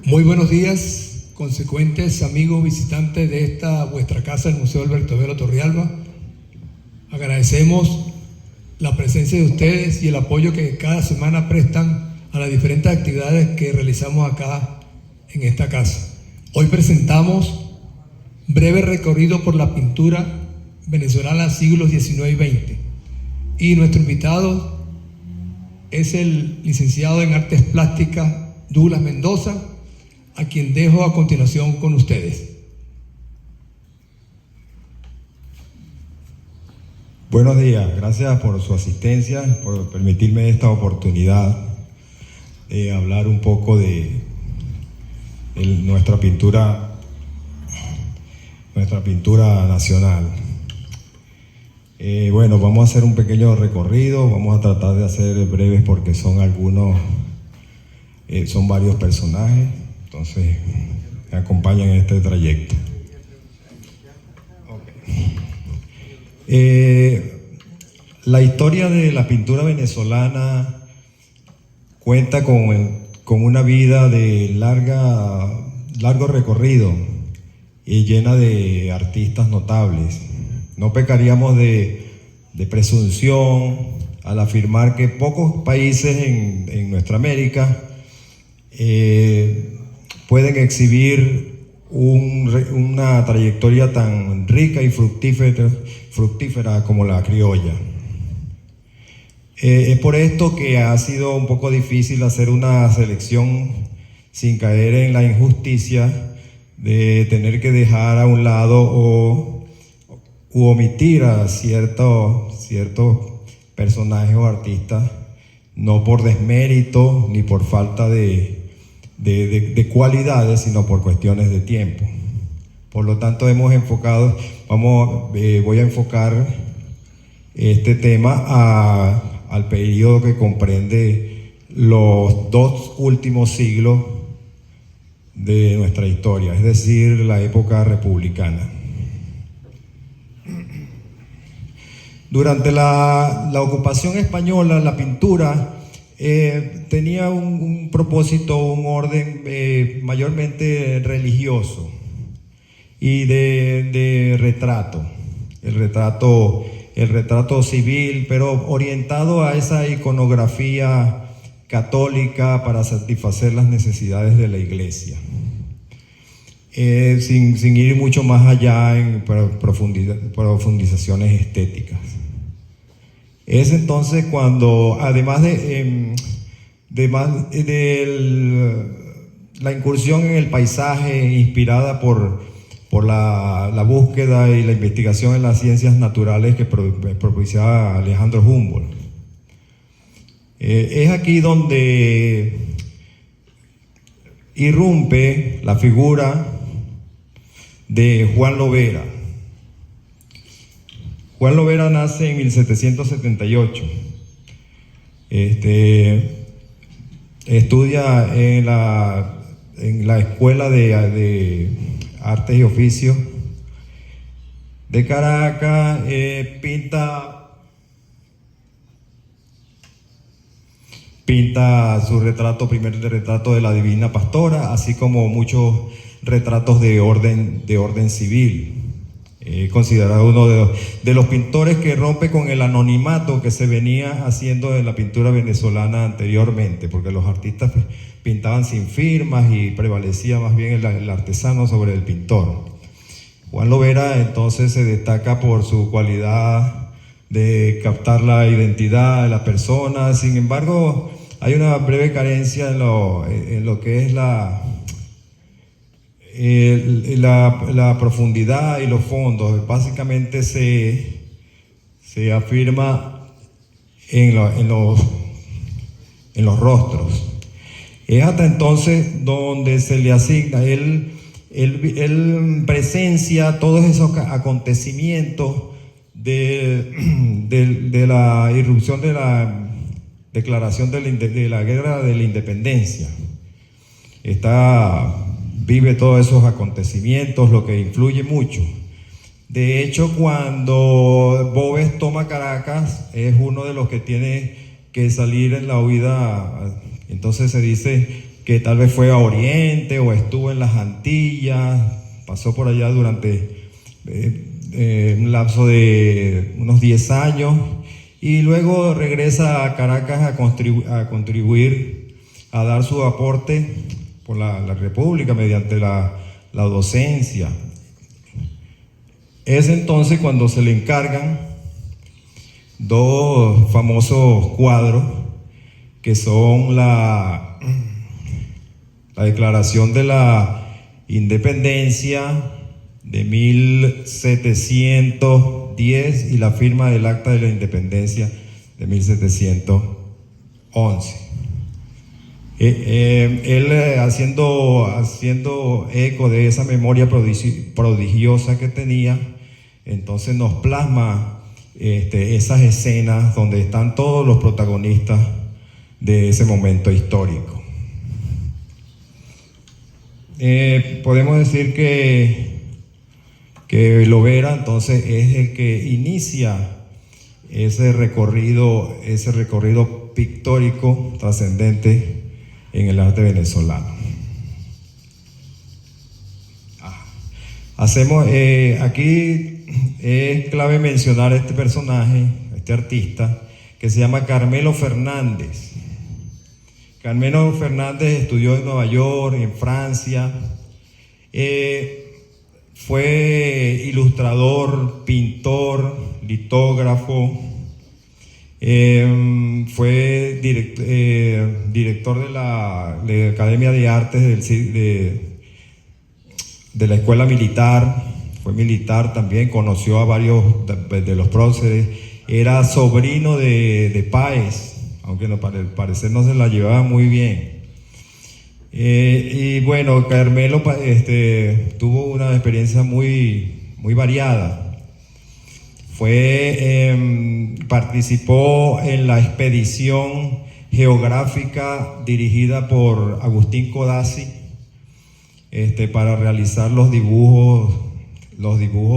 Muy buenos días, consecuentes amigos visitantes de esta vuestra casa, el Museo Alberto Velo Torrealba. Agradecemos la presencia de ustedes y el apoyo que cada semana prestan a las diferentes actividades que realizamos acá en esta casa. Hoy presentamos breve recorrido por la pintura venezolana siglos XIX y XX. Y nuestro invitado es el licenciado en Artes Plásticas Douglas Mendoza, a quien dejo a continuación con ustedes. Buenos días, gracias por su asistencia, por permitirme esta oportunidad de hablar un poco de nuestra pintura nacional. Bueno, vamos a hacer un pequeño recorrido, vamos a tratar de hacer breves porque son varios personajes, entonces me acompañan en este trayecto. La historia de la pintura venezolana cuenta con una vida de largo recorrido y llena de artistas notables. No pecaríamos de presunción al afirmar que pocos países en nuestra América pueden exhibir una trayectoria tan rica y fructífera como la criolla. Es por esto que ha sido un poco difícil hacer una selección sin caer en la injusticia de tener que dejar a un lado u omitir a ciertos personajes o artistas, no por desmérito ni por falta de cualidades, sino por cuestiones de tiempo. Por lo tanto, voy a enfocar este tema al periodo que comprende los 2 últimos siglos de nuestra historia, es decir, la época republicana. Durante la ocupación española, la pintura tenía un propósito, un orden mayormente religioso y de retrato. El retrato civil, pero orientado a esa iconografía católica para satisfacer las necesidades de la iglesia, sin ir mucho más allá en profundizaciones estéticas. Es entonces cuando, además de la incursión en el paisaje inspirada por la búsqueda y la investigación en las ciencias naturales que propiciaba Alejandro Humboldt, es aquí donde irrumpe la figura de Juan Lovera. Juan Lovera nace en 1778. Estudia en la Escuela de Artes y Oficios de Caracas. Pinta su primer retrato de la Divina Pastora, así como muchos retratos de orden civil. Considerado uno de los pintores que rompe con el anonimato que se venía haciendo en la pintura venezolana anteriormente, porque los artistas pintaban sin firmas y prevalecía más bien el artesano sobre el pintor. Juan Lovera entonces se destaca por su cualidad de captar la identidad de la persona. Sin embargo, hay una breve carencia en lo que es la profundidad y los fondos. Básicamente se afirma en los rostros. Es hasta entonces donde se le asigna, él presencia todos esos acontecimientos de la irrupción de la declaración de la guerra de la independencia. Vive todos esos acontecimientos, lo que influye mucho. De hecho, cuando Boves toma Caracas, es uno de los que tiene que salir en la huida. Entonces se dice que tal vez fue a Oriente o estuvo en las Antillas, pasó por allá durante un lapso de unos 10 años y luego regresa a Caracas a contribuir, a dar su aporte por la República mediante la docencia. Es entonces cuando se le encargan dos famosos cuadros que son la Declaración de la Independencia de 1710 y la firma del Acta de la Independencia de 1711. Él haciendo eco de esa memoria prodigiosa que tenía, entonces nos plasma esas escenas donde están todos los protagonistas de ese momento histórico. Podemos decir que Lovera entonces es el que inicia ese recorrido pictórico trascendente en el arte venezolano. Aquí es clave mencionar este personaje, este artista, que se llama Carmelo Fernández. Carmelo Fernández estudió en Nueva York, en Francia. Fue ilustrador, pintor, litógrafo. Fue director de la Academia de Artes de la Escuela Militar. Fue militar también, conoció a varios de los próceres. Era sobrino de Páez, aunque no, para el parecer no se la llevaba muy bien. Y bueno, Carmelo tuvo una experiencia muy variada. Participó en la expedición geográfica dirigida por Agustín Codazzi para realizar los dibujos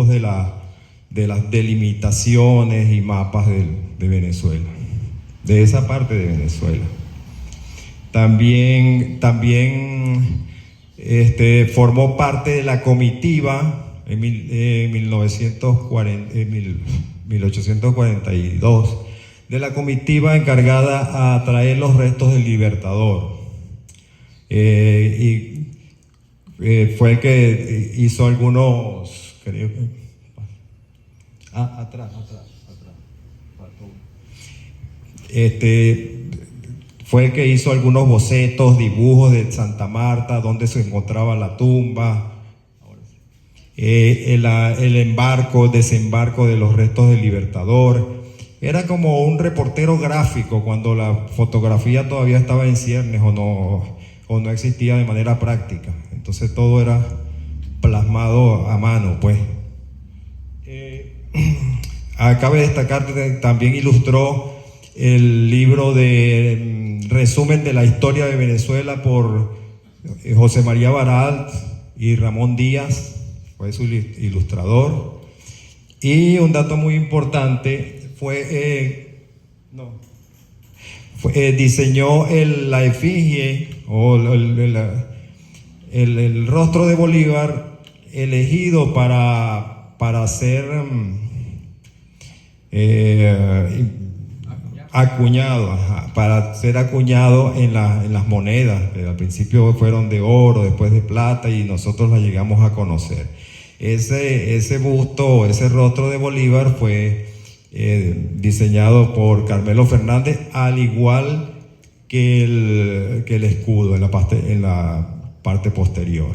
de las delimitaciones y mapas de Venezuela, de esa parte de Venezuela. También formó parte de la comitiva en 1842, de la comitiva encargada a traer los restos del Libertador. Fue el que hizo algunos, creo que... atrás. Fue el que hizo algunos bocetos, dibujos de Santa Marta, donde se encontraba la tumba. El desembarco de los restos del Libertador. Era como un reportero gráfico cuando la fotografía todavía estaba en ciernes o no existía de manera práctica. Entonces todo era plasmado a mano, pues. Cabe destacar que también ilustró el libro de resumen de la historia de Venezuela por José María Baralt y Ramón Díaz. Fue su ilustrador. Y un dato muy importante diseñó la efigie o el rostro de Bolívar elegido para ser acuñado en las monedas, que al principio fueron de oro, después de plata, y nosotros la llegamos a conocer. Ese busto, ese rostro de Bolívar fue diseñado por Carmelo Fernández, al igual que el escudo en la parte posterior.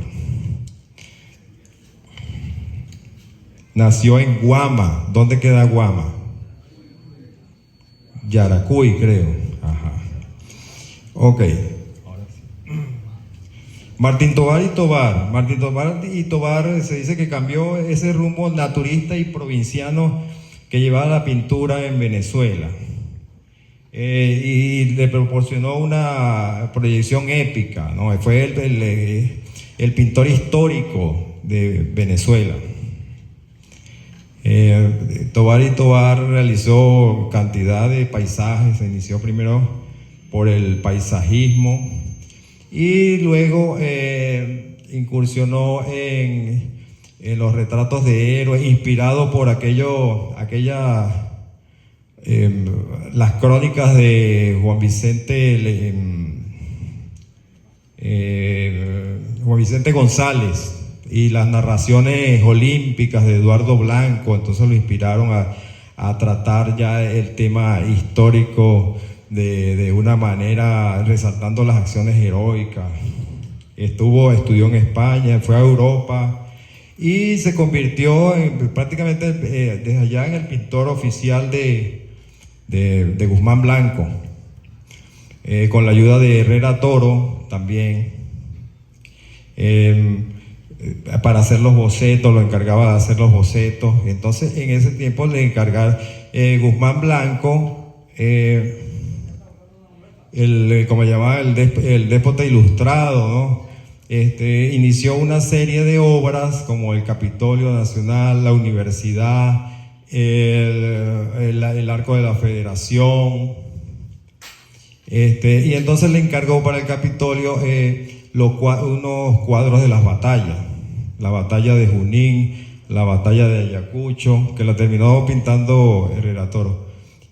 Nació en Guama. ¿Dónde queda Guama? Yaracuy, creo. Ajá. Ok. Martín Tovar y Tovar se dice que cambió ese rumbo naturista y provinciano que llevaba la pintura en Venezuela, y le proporcionó una proyección épica, ¿no? Fue el pintor histórico de Venezuela. Tovar realizó cantidad de paisajes. Se inició primero por el paisajismo y luego incursionó en los retratos de héroes, inspirado por las crónicas de Juan Vicente González y las narraciones olímpicas de Eduardo Blanco. Entonces lo inspiraron a tratar ya el tema histórico de una manera, resaltando las acciones heroicas. Estudió en España, fue a Europa y se convirtió prácticamente desde allá en el pintor oficial de Guzmán Blanco, con la ayuda de Herrera Toro también, para hacer los bocetos, lo encargaba de hacer los bocetos. Entonces en ese tiempo le encargaba Guzmán Blanco, como llamaba el déspota ilustrado, ¿no? Inició una serie de obras como el Capitolio Nacional, la Universidad, el Arco de la Federación, y entonces le encargó para el Capitolio unos cuadros de las batallas, la batalla de Junín, la batalla de Ayacucho, que la terminó pintando Herrera Toro,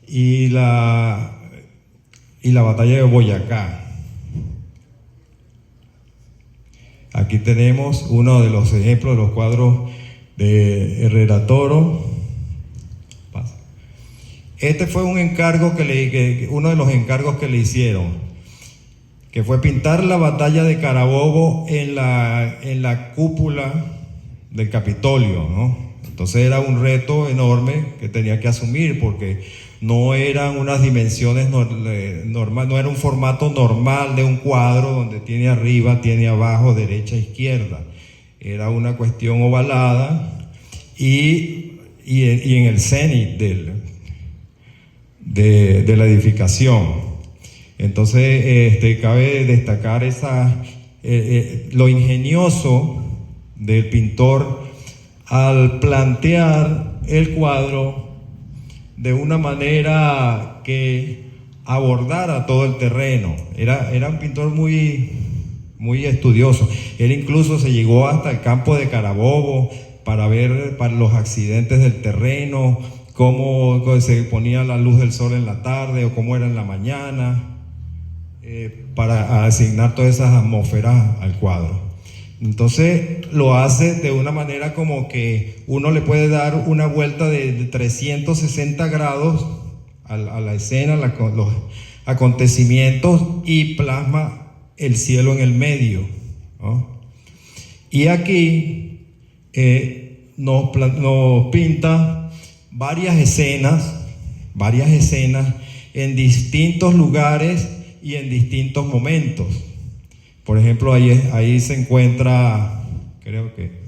y la batalla de Boyacá. Aquí tenemos uno de los ejemplos de los cuadros de Herrera Toro. Este fue un encargo uno de los encargos que le hicieron, que fue pintar la batalla de Carabobo en la cúpula del Capitolio, ¿no? Entonces era un reto enorme que tenía que asumir, porque no eran unas dimensiones normales, no era un formato normal de un cuadro donde tiene arriba, tiene abajo, derecha, izquierda. Era una cuestión ovalada y en el cenit de la edificación. Entonces cabe destacar lo ingenioso del pintor al plantear el cuadro de una manera que abordara todo el terreno. Era un pintor muy, muy estudioso. Él incluso se llegó hasta el campo de Carabobo para ver los accidentes del terreno, cómo se ponía la luz del sol en la tarde o cómo era en la mañana, para asignar todas esas atmósferas al cuadro. Entonces lo hace de una manera como que uno le puede dar una vuelta de 360 grados a la escena, los acontecimientos, y plasma el cielo en el medio, ¿no? Y aquí nos pinta varias escenas en distintos lugares y en distintos momentos. Por ejemplo, ahí se encuentra, creo que,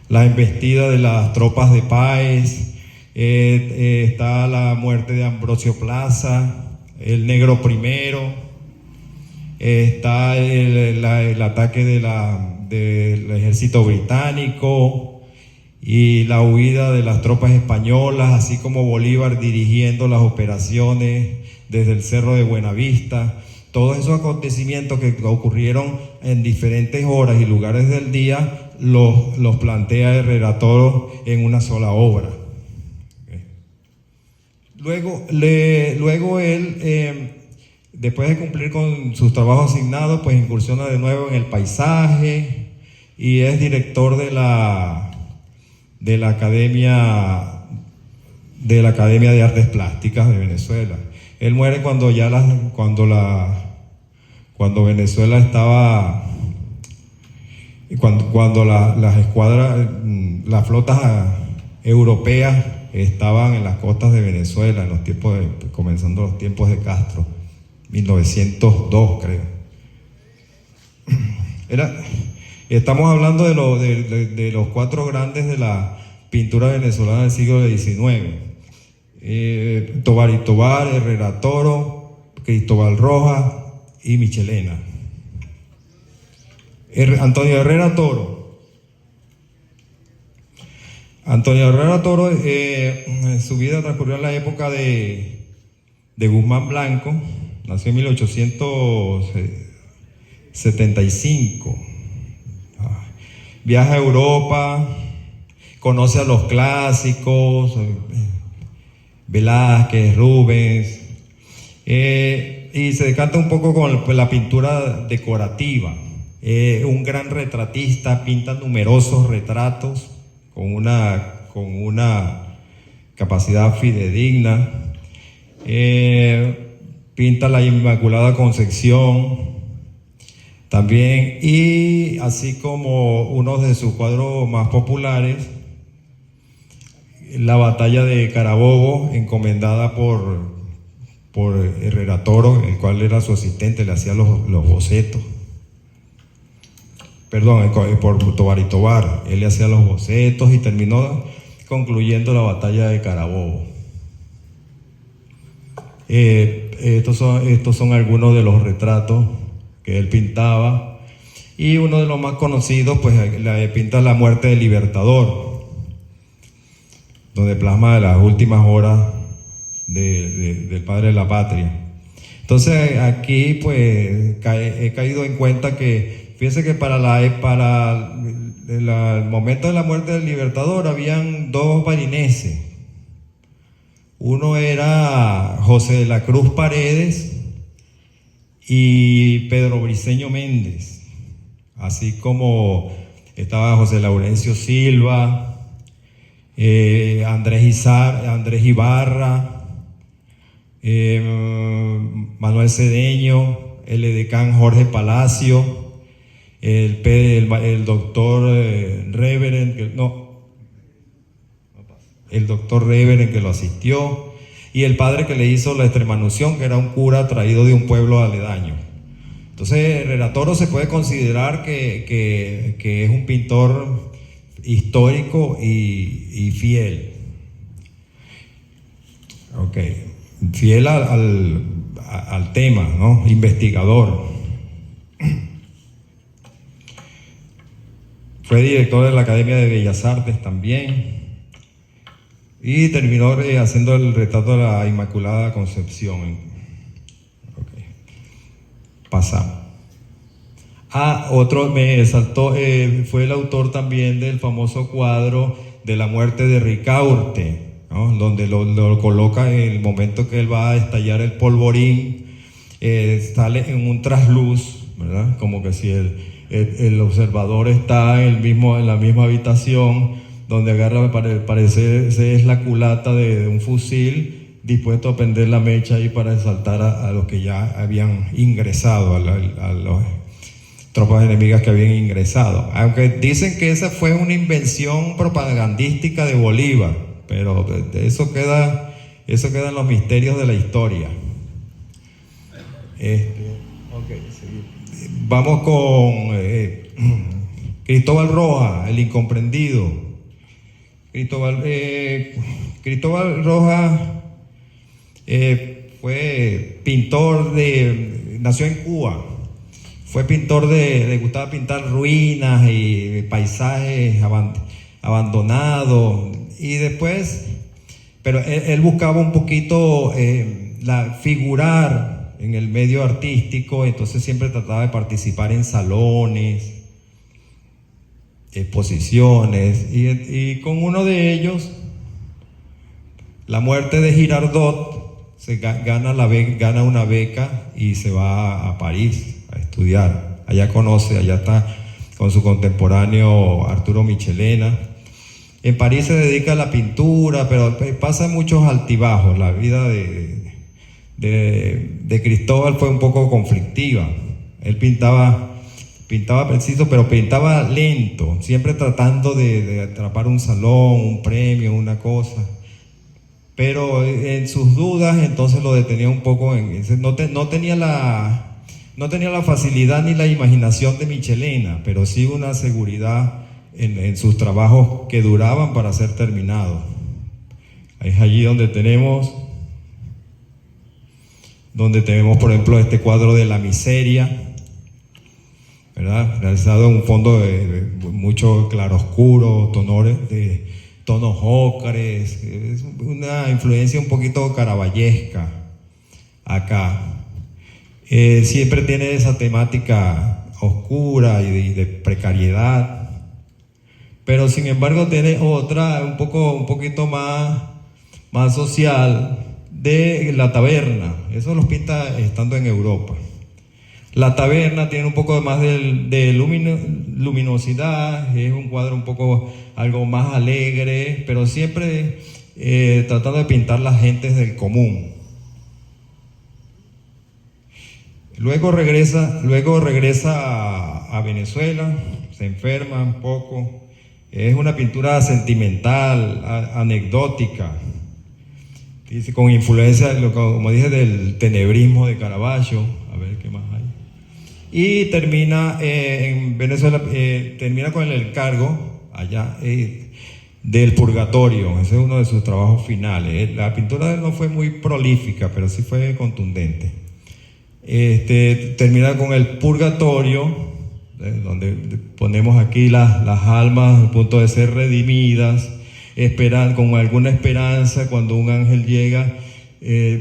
la embestida de las tropas de Páez, está la muerte de Ambrosio Plaza, el Negro Primero, está el ataque del ejército británico y la huida de las tropas españolas, así como Bolívar dirigiendo las operaciones desde el Cerro de Buenavista. Todos esos acontecimientos que ocurrieron en diferentes horas y lugares del día los plantea Herrera Toro en una sola obra. Luego él, después de cumplir con sus trabajos asignados, pues incursiona de nuevo en el paisaje y es director de la Academia de Artes Plásticas de Venezuela. Él muere cuando Venezuela estaba, cuando las escuadras, las flotas europeas estaban en las costas de Venezuela, comenzando los tiempos de Castro, 1902 creo. Estamos hablando de los cuatro grandes de la pintura venezolana del siglo XIX. Tovar y Tovar, Herrera Toro, Cristóbal Rojas y Michelena. Antonio Herrera Toro. Su vida transcurrió en la época de Guzmán Blanco, nació en 1875. Viaja a Europa, conoce a los clásicos, Velázquez, Rubens, y se decanta un poco con la pintura decorativa. Un gran retratista, pinta numerosos retratos con una capacidad fidedigna. Pinta la Inmaculada Concepción también, y así como uno de sus cuadros más populares, la batalla de Carabobo, encomendada por Herrera Toro, el cual era su asistente, le hacía los bocetos. Perdón, por Tobar y Tobar, él le hacía los bocetos y terminó concluyendo la batalla de Carabobo. Estos son algunos de los retratos que él pintaba, y uno de los más conocidos, pues pinta la muerte del Libertador, donde plasma las últimas horas del padre de la patria. Entonces aquí pues he caído en cuenta que, fíjense que para el momento de la muerte del Libertador habían dos barineses. Uno era José de la Cruz Paredes y Pedro Briceño Méndez, así como estaba José Laurencio Silva, Andrés Ibarra, Manuel Cedeño, el edecán Jorge Palacio, el doctor Reverend, el doctor Reverend que lo asistió, y el padre que le hizo la extremaunción, que era un cura traído de un pueblo aledaño. Entonces Herrera Toro se puede considerar que es un pintor histórico y fiel. Fiel al tema, ¿no? Investigador. Fue director de la Academia de Bellas Artes también. Y terminó haciendo el retrato de la Inmaculada Concepción. Pasamos. Otro me saltó, fue el autor también del famoso cuadro de la muerte de Ricaurte, ¿no? Donde lo coloca en el momento que él va a estallar el polvorín, sale en un trasluz, ¿verdad? Como que si el observador está en la misma habitación, donde agarra, parece es la culata de un fusil, dispuesto a prender la mecha ahí para exaltar a los que ya habían ingresado, a las tropas enemigas que habían ingresado. Aunque dicen que esa fue una invención propagandística de Bolívar, pero eso queda en los misterios de la historia. Vamos con Cristóbal Rojas, el incomprendido. Cristóbal Rojas fue pintor nació en Cuba, fue pintor le gustaba pintar ruinas y paisajes abandonados, y después, pero él buscaba un poquito figurar en el medio artístico, entonces siempre trataba de participar en salones, exposiciones, y con uno de ellos, la muerte de Girardot, gana una beca y se va a París a estudiar. Allá está con su contemporáneo Arturo Michelena. En París se dedica a la pintura, pero pasa muchos altibajos. La vida de Cristóbal fue un poco conflictiva. Él pintaba preciso, pero pintaba lento, siempre tratando de atrapar un salón, un premio, una cosa. Pero en sus dudas, entonces lo detenía un poco. No tenía la facilidad ni la imaginación de Michelena, pero sí una seguridad en sus trabajos que duraban para ser terminados. Es allí donde tenemos, por ejemplo, este cuadro de La Miseria, ¿verdad? Realizado en un fondo de mucho claroscuro, tonos ocres, es una influencia un poquito caravallesca acá. siempre tiene esa temática oscura y de precariedad, pero sin embargo tiene otra un poquito más social, de La Taberna. Eso los pinta estando en Europa. La Taberna tiene un poco más de luminosidad, es un cuadro algo más alegre, pero siempre tratando de pintar las gentes del común. Luego regresa a Venezuela, se enferma un poco. Es una pintura sentimental, anecdótica, con influencia, como dije, del tenebrismo de Caravaggio. A ver qué más hay. Y termina en Venezuela, termina con el encargo allá del Purgatorio. Ese es uno de sus trabajos finales. La pintura de él no fue muy prolífica, pero sí fue contundente. Termina con el Purgatorio, donde ponemos aquí las almas a punto de ser redimidas, con alguna esperanza cuando un ángel llega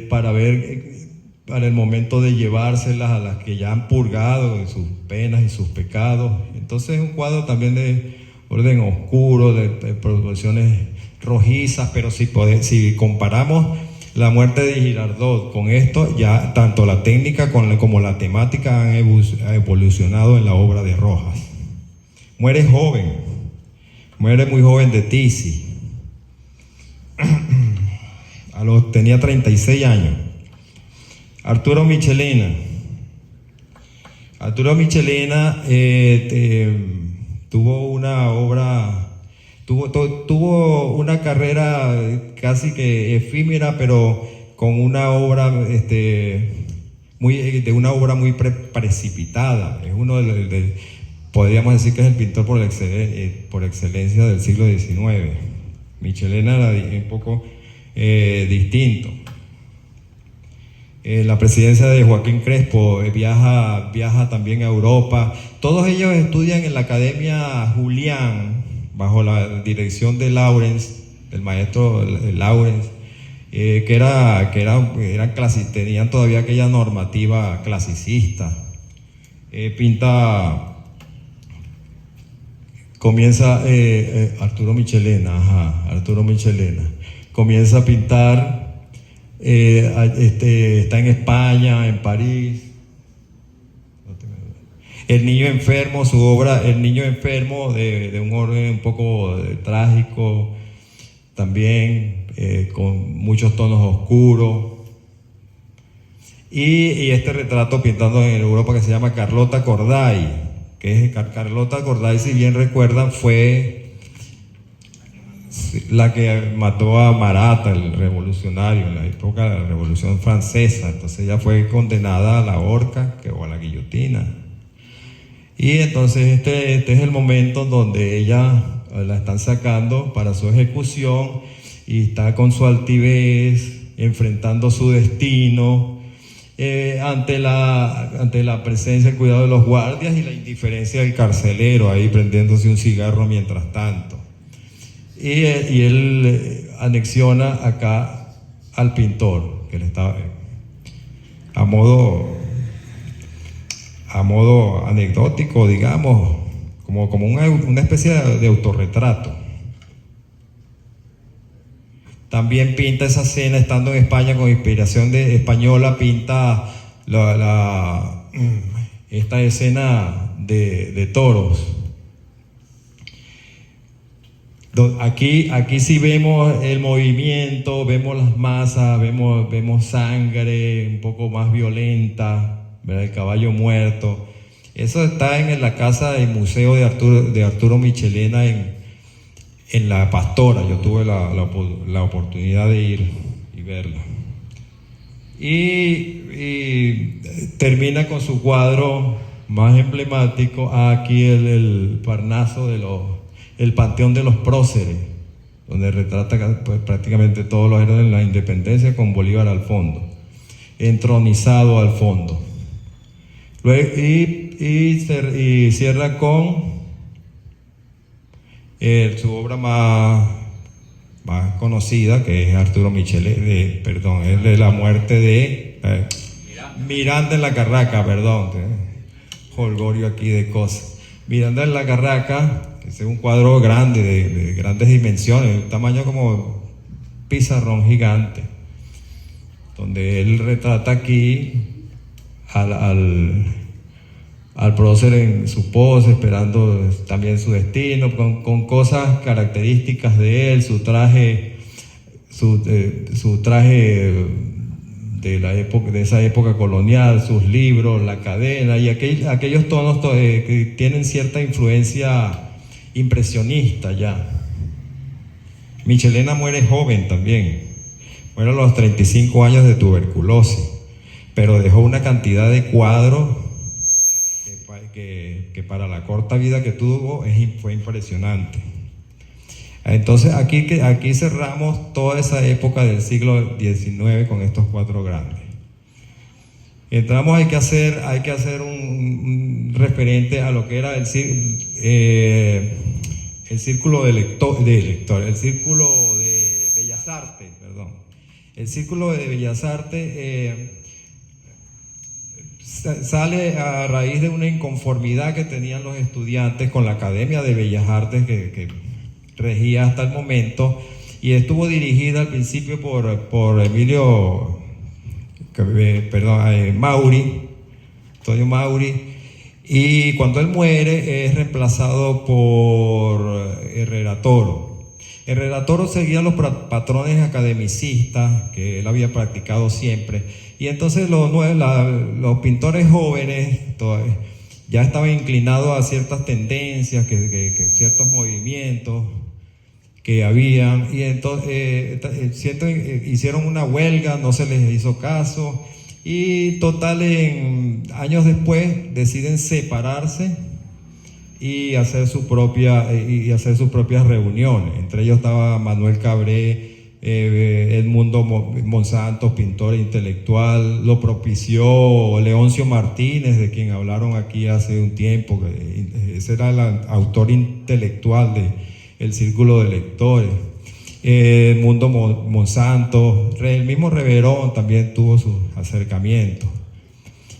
para el momento de llevárselas a las que ya han purgado de sus penas y sus pecados. Entonces es un cuadro también de orden oscuro, de proporciones rojizas, pero si comparamos la muerte de Girardot con esto, ya tanto la técnica como la temática han evolucionado en la obra de Rojas. Muere muy joven de tisis. Tenía 36 años. Arturo Michelena tuvo una carrera casi que efímera, pero con una obra muy precipitada. Es uno podríamos decir que es el pintor por excelencia del siglo XIX. Michelena era un poco distinto. La presidencia de Joaquín Crespo, viaja también a Europa. Todos ellos estudian en la Academia Julián, bajo la dirección de Laurens, del maestro Laurens, tenían todavía aquella normativa clasicista. Arturo Michelena comienza a pintar. Está en España, en París. El niño enfermo, su obra El niño enfermo, de un orden un poco trágico, también con muchos tonos oscuros. Y este retrato pintando en Europa que se llama Carlota Corday, Carlota Corday, si bien recuerdan, fue la que mató a Marat, el revolucionario, en la época de la Revolución Francesa. Entonces ella fue condenada a la horca o a la guillotina. Y entonces este es el momento donde ella la están sacando para su ejecución y está con su altivez, enfrentando su destino, ante la presencia y cuidado de los guardias y la indiferencia del carcelero ahí prendiéndose un cigarro mientras tanto. Y él anexiona acá al pintor, que le está a modo anecdótico, digamos, como una especie de autorretrato. También pinta esa escena estando en España con inspiración española, pinta esta escena de toros. Aquí sí vemos el movimiento, vemos las masas, vemos sangre un poco más violenta, ¿verdad? El caballo muerto. Eso está en la casa del museo de Arturo Michelena en La Pastora. Yo tuve la oportunidad de ir y verla. Y termina con su cuadro más emblemático, aquí el Parnaso el Panteón de los Próceres, donde retrata prácticamente todos los héroes de la independencia con Bolívar al fondo, entronizado al fondo. Luego, y cierra con su obra más conocida, que es Arturo Michelena, es de la muerte de Miranda en la Carraca, perdón, jolgorio aquí de cosas. Miranda en la Carraca, que es un cuadro grande, de grandes dimensiones, un tamaño como pizarrón gigante, donde él retrata aquí al prócer en su pose, esperando también su destino, con cosas características de él, su traje de esa época colonial, sus libros, la cadena y aquellos tonos que tienen cierta influencia impresionista ya. Michelena muere joven también, muere a los 35 años de tuberculosis, pero dejó una cantidad de cuadros que para la corta vida que tuvo fue impresionante. Entonces aquí cerramos toda esa época del siglo XIX con estos cuatro grandes. Entramos, hay que hacer un referente a lo que era el círculo el círculo de Bellas Artes, perdón. El círculo de Bellas Artes sale a raíz de una inconformidad que tenían los estudiantes con la Academia de Bellas Artes que regía hasta el momento, y estuvo dirigida al principio por Emilio Antonio Mauri, y cuando él muere es reemplazado por Herrera Toro. Herrera Toro seguía los patrones academicistas que él había practicado siempre, y entonces los pintores jóvenes ya estaban inclinados a ciertas tendencias, ciertos movimientos que habían, y entonces hicieron una huelga, no se les hizo caso, y total, años después deciden separarse y hacer sus propias reuniones. Entre ellos estaba Manuel Cabré, Edmundo Monsanto, pintor intelectual. Lo propició Leoncio Martínez, de quien hablaron aquí hace un tiempo. Ese era el autor intelectual del Círculo de Lectores. Edmundo Monsanto, el mismo Reverón también tuvo sus acercamientos.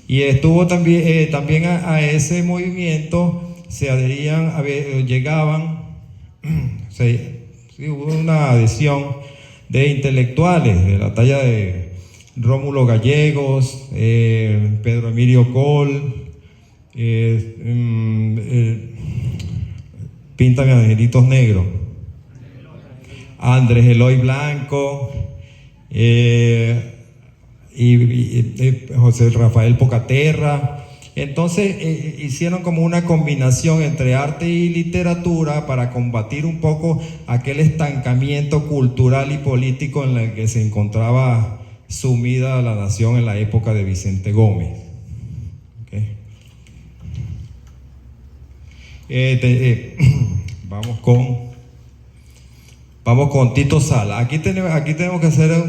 Y estuvo también a ese movimiento se adherían, hubo una adhesión de intelectuales de la talla de Rómulo Gallegos, Pedro Emilio Col, Píntame Angelitos Negros, Andrés Eloy Blanco, y José Rafael Pocaterra. Entonces hicieron como una combinación entre arte y literatura para combatir un poco aquel estancamiento cultural y político en el que se encontraba sumida la nación en la época de Vicente Gómez. Okay. Vamos con Tito Sala. Aquí tenemos que hacer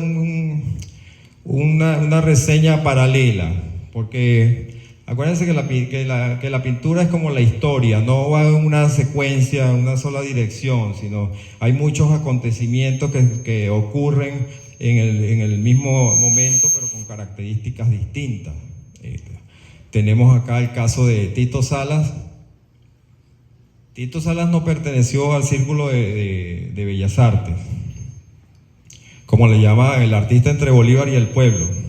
una reseña paralela, porque acuérdense que la pintura es como la historia, no va en una secuencia, en una sola dirección, sino hay muchos acontecimientos que ocurren en el mismo momento, pero con características distintas. Tenemos acá el caso de Tito Salas. Tito Salas no perteneció al Círculo de Bellas Artes, como le llama el artista entre Bolívar y el pueblo.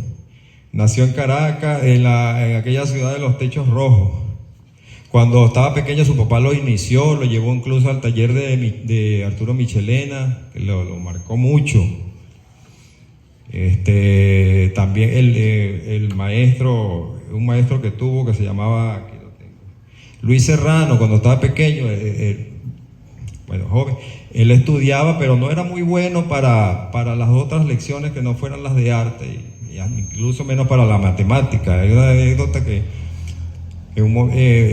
Nació en Caracas, en aquella ciudad de los techos rojos. Cuando estaba pequeño su papá lo inició, lo llevó incluso al taller de Arturo Michelena, que lo marcó mucho. También el maestro, un maestro que tuvo que se llamaba Luis Serrano, cuando estaba pequeño, joven, él estudiaba, pero no era muy bueno para las otras lecciones que no fueran las de arte, y incluso menos para la matemática. Hay una anécdota que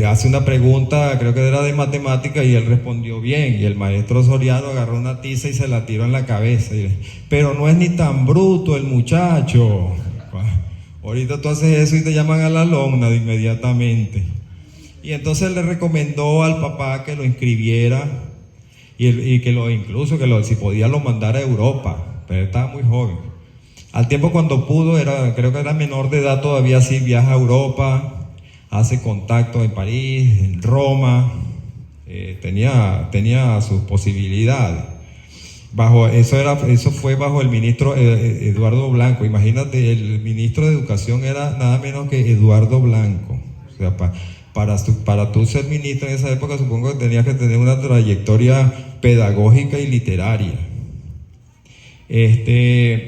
hace una pregunta, creo que era de matemática, y él respondió bien, y el maestro Soriano agarró una tiza y se la tiró en la cabeza, pero no es ni tan bruto el muchacho. Ahorita tú haces eso y te llaman a la lona de inmediatamente. Y entonces le recomendó al papá que lo inscribiera y que si podía lo mandara a Europa, pero él estaba muy joven. Al tiempo cuando pudo, creo que era menor de edad todavía, sí viaja a Europa, hace contacto en París, en Roma, tenía sus posibilidades. Eso fue bajo el ministro Eduardo Blanco. Imagínate, el ministro de Educación era nada menos que Eduardo Blanco. O sea, para tú ser ministro en esa época, supongo que tenías que tener una trayectoria pedagógica y literaria.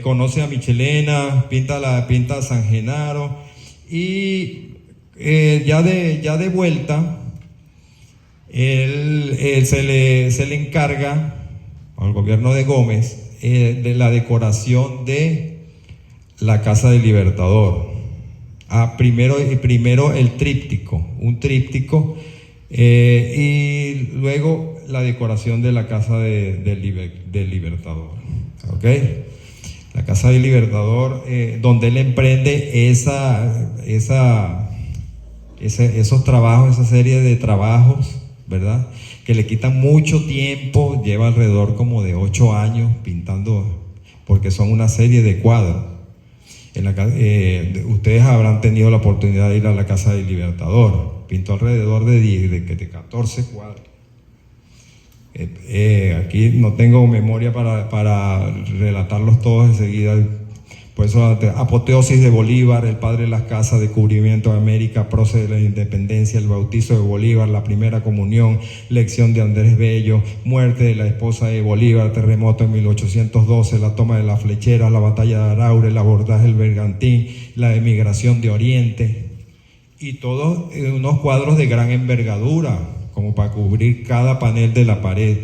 Conoce a Michelena, pinta a San Genaro, y ya de vuelta, él se le encarga al gobierno de Gómez de la decoración de la Casa del Libertador. Primero el tríptico, un tríptico, y luego la decoración de la Casa del Libertador. ¿Ok? La Casa del Libertador, donde él emprende esos trabajos, esa serie de trabajos, ¿verdad?, que le quitan mucho tiempo, lleva alrededor como de 8 años pintando, porque son una serie de cuadros. Ustedes habrán tenido la oportunidad de ir a la Casa del Libertador. Pintó alrededor de 14 cuadros. Aquí no tengo memoria para relatarlos todos enseguida. Por eso, apoteosis de Bolívar, el padre de las casas, descubrimiento de América, prócer de la independencia, el bautizo de Bolívar, la primera comunión, lección de Andrés Bello, muerte de la esposa de Bolívar, terremoto en 1812, la toma de la Flechera, la batalla de Araure, el abordaje del Bergantín, la emigración de Oriente, y todos unos cuadros de gran envergadura, como para cubrir cada panel de la pared,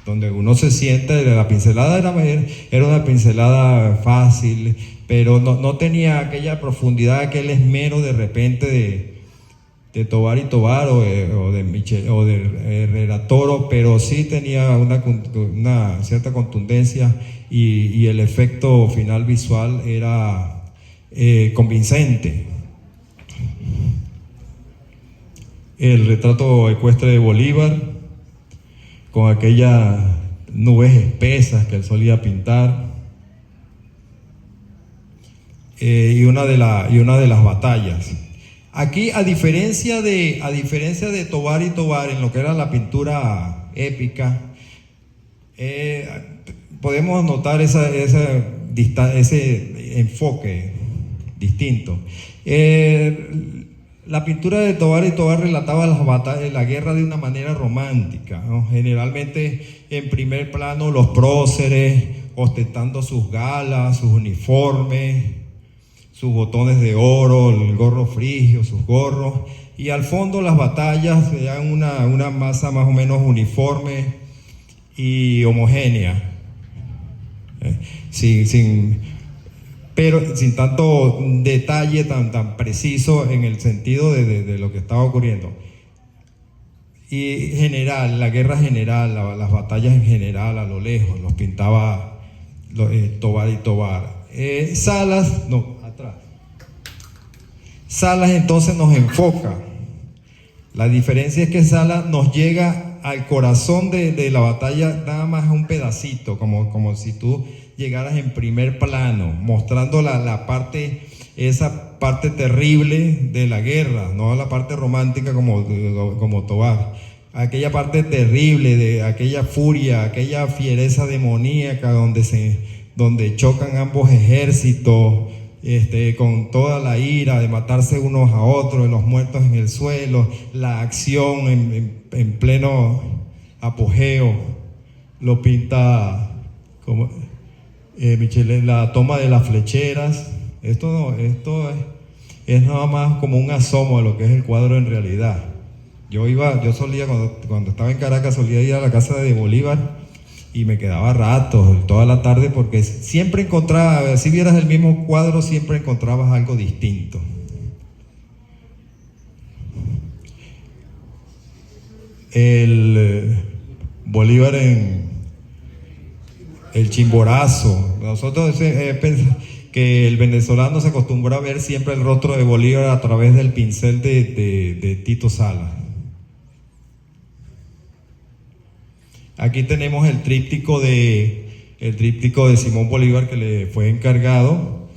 donde uno se sienta. La pincelada era una pincelada fácil, pero no tenía aquella profundidad, aquel esmero de repente de Tovar y Tovar o de Herrera Toro, pero sí tenía una cierta contundencia, y el efecto final visual era convincente. El retrato ecuestre de Bolívar, con aquellas nubes espesas que él solía pintar, y una de las batallas. Aquí, a diferencia de Tovar y Tovar, en lo que era la pintura épica, podemos notar ese enfoque distinto. La pintura de Tovar y Tovar relataba las batallas, la guerra, de una manera romántica, ¿no? Generalmente en primer plano los próceres ostentando sus galas, sus uniformes, sus botones de oro, el gorro frigio, sus gorros, y al fondo las batallas eran una masa más o menos uniforme y homogénea, pero sin tanto detalle tan preciso en el sentido de lo que estaba ocurriendo. Y general, la guerra general, las batallas en general, a lo lejos, los pintaba Tovar y Tovar. Salas entonces nos enfoca. La diferencia es que Salas nos llega al corazón de la batalla, nada más un pedacito, como si tú llegaras en primer plano, mostrando esa parte terrible de la guerra, no la parte romántica como Tovar. Aquella parte terrible, de aquella furia, aquella fiereza demoníaca donde chocan ambos ejércitos, con toda la ira de matarse unos a otros, de los muertos en el suelo, la acción en pleno apogeo. Lo pinta como Michelena, la toma de las flecheras. Esto es nada más como un asomo de lo que es el cuadro en realidad. Yo solía, cuando estaba en Caracas, solía ir a la casa de Bolívar y me quedaba ratos, toda la tarde, porque siempre encontraba, si vieras el mismo cuadro, siempre encontrabas algo distinto. El Bolívar en el Chimborazo. Nosotros pensamos que el venezolano se acostumbra a ver siempre el rostro de Bolívar a través del pincel de Tito Salas. Aquí tenemos el tríptico de el tríptico de Simón Bolívar que le fue encargado,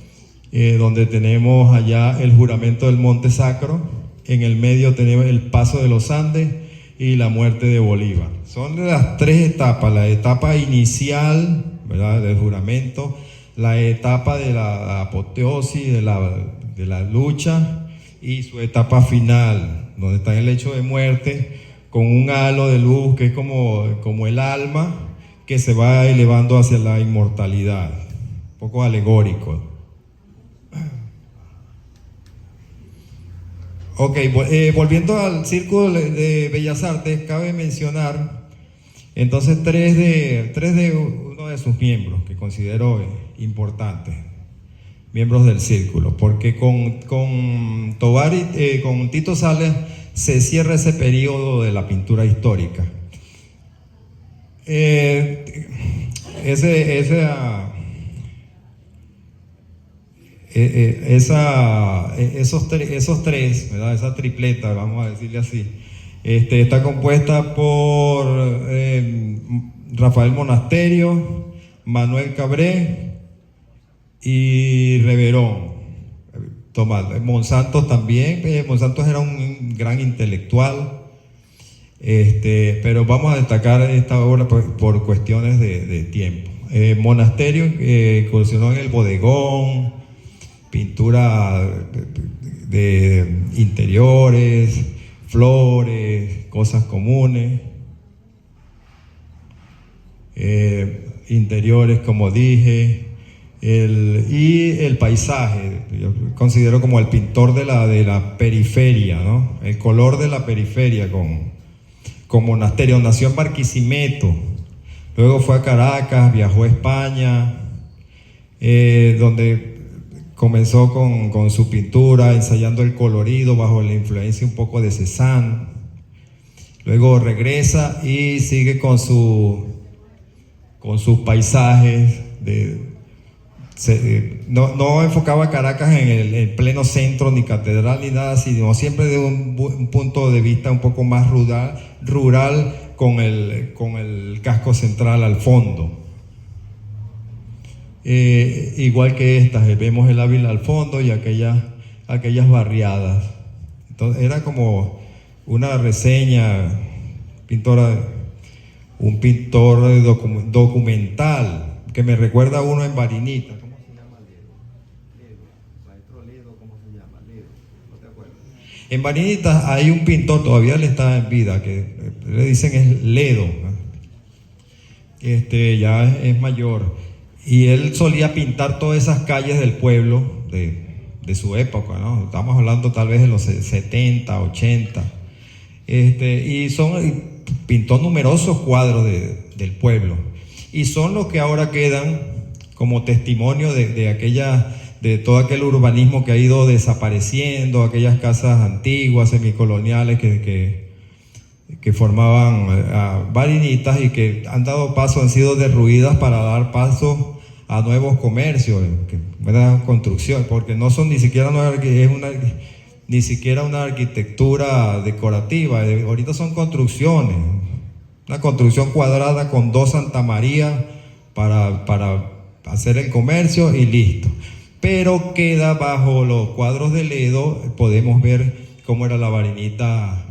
donde tenemos allá el juramento del Monte Sacro, en el medio tenemos el paso de los Andes y la muerte de Bolívar. Son de las tres etapas: la etapa inicial, ¿verdad?, del juramento, la etapa de la apoteosis, de la lucha, y su etapa final, donde está el hecho de muerte, con un halo de luz que es como el alma que se va elevando hacia la inmortalidad, un poco alegórico. Ok, volviendo al Círculo de Bellas Artes, cabe mencionar entonces tres de uno de sus miembros que considero importantes, miembros del Círculo, porque con Tovar y con Tito Salas se cierra ese periodo de la pintura histórica. Esos tres, ¿verdad?, esa tripleta, vamos a decirle así, está compuesta por Rafael Monasterio, Manuel Cabré y Reverón. Tomás Monsantos también. Monsantos era un gran intelectual, pero vamos a destacar esta obra por cuestiones de tiempo. Monasterio incursionó en el bodegón, pintura de interiores, flores, cosas comunes, interiores, como dije, y el paisaje. Yo considero como el pintor de la periferia, ¿no? El color de la periferia con Monasterio. Nació en Barquisimeto, luego fue a Caracas, viajó a España, donde comenzó con su pintura, ensayando el colorido bajo la influencia un poco de Cézanne. Luego regresa y sigue con sus paisajes. No enfocaba a Caracas en el pleno centro, ni catedral, ni nada, sino siempre de un punto de vista un poco más rural con el casco central al fondo. Igual que estas, vemos el Ávila al fondo y aquellas barriadas. Entonces era como una reseña, un pintor documental, que me recuerda a uno en Varinita. ¿Cómo se llama? Ledo. Maestro Ledo, ¿cómo se llama? Ledo, ¿no te acuerdas? En Varinita hay un pintor, todavía le está en vida, que le dicen es Ledo, ¿no? Ya es mayor. Y él solía pintar todas esas calles del pueblo de su época, ¿no? Estamos hablando tal vez de los 70, 80. Y pintó numerosos cuadros del pueblo. Y son los que ahora quedan como testimonio de todo aquel urbanismo que ha ido desapareciendo, aquellas casas antiguas, semicoloniales que formaban varinitas y que han sido derruidas para dar paso a nuevos comercios, buena construcción, porque no son ni siquiera una arquitectura decorativa. Ahorita son construcciones, una construcción cuadrada con 2 Santa María para hacer el comercio y listo. Pero queda bajo los cuadros de Ledo, podemos ver cómo era la Varinita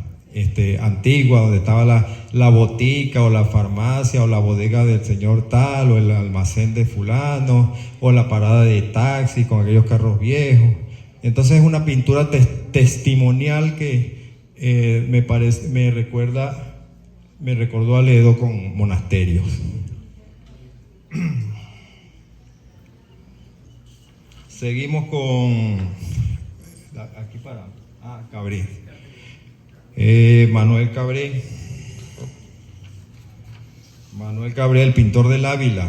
antigua, donde estaba la botica o la farmacia o la bodega del señor tal, o el almacén de fulano, o la parada de taxi con aquellos carros viejos. Entonces es una pintura testimonial que me recordó a Ledo con Monasterios. Seguimos con aquí para Cabré. Manuel Cabré, el pintor del Ávila,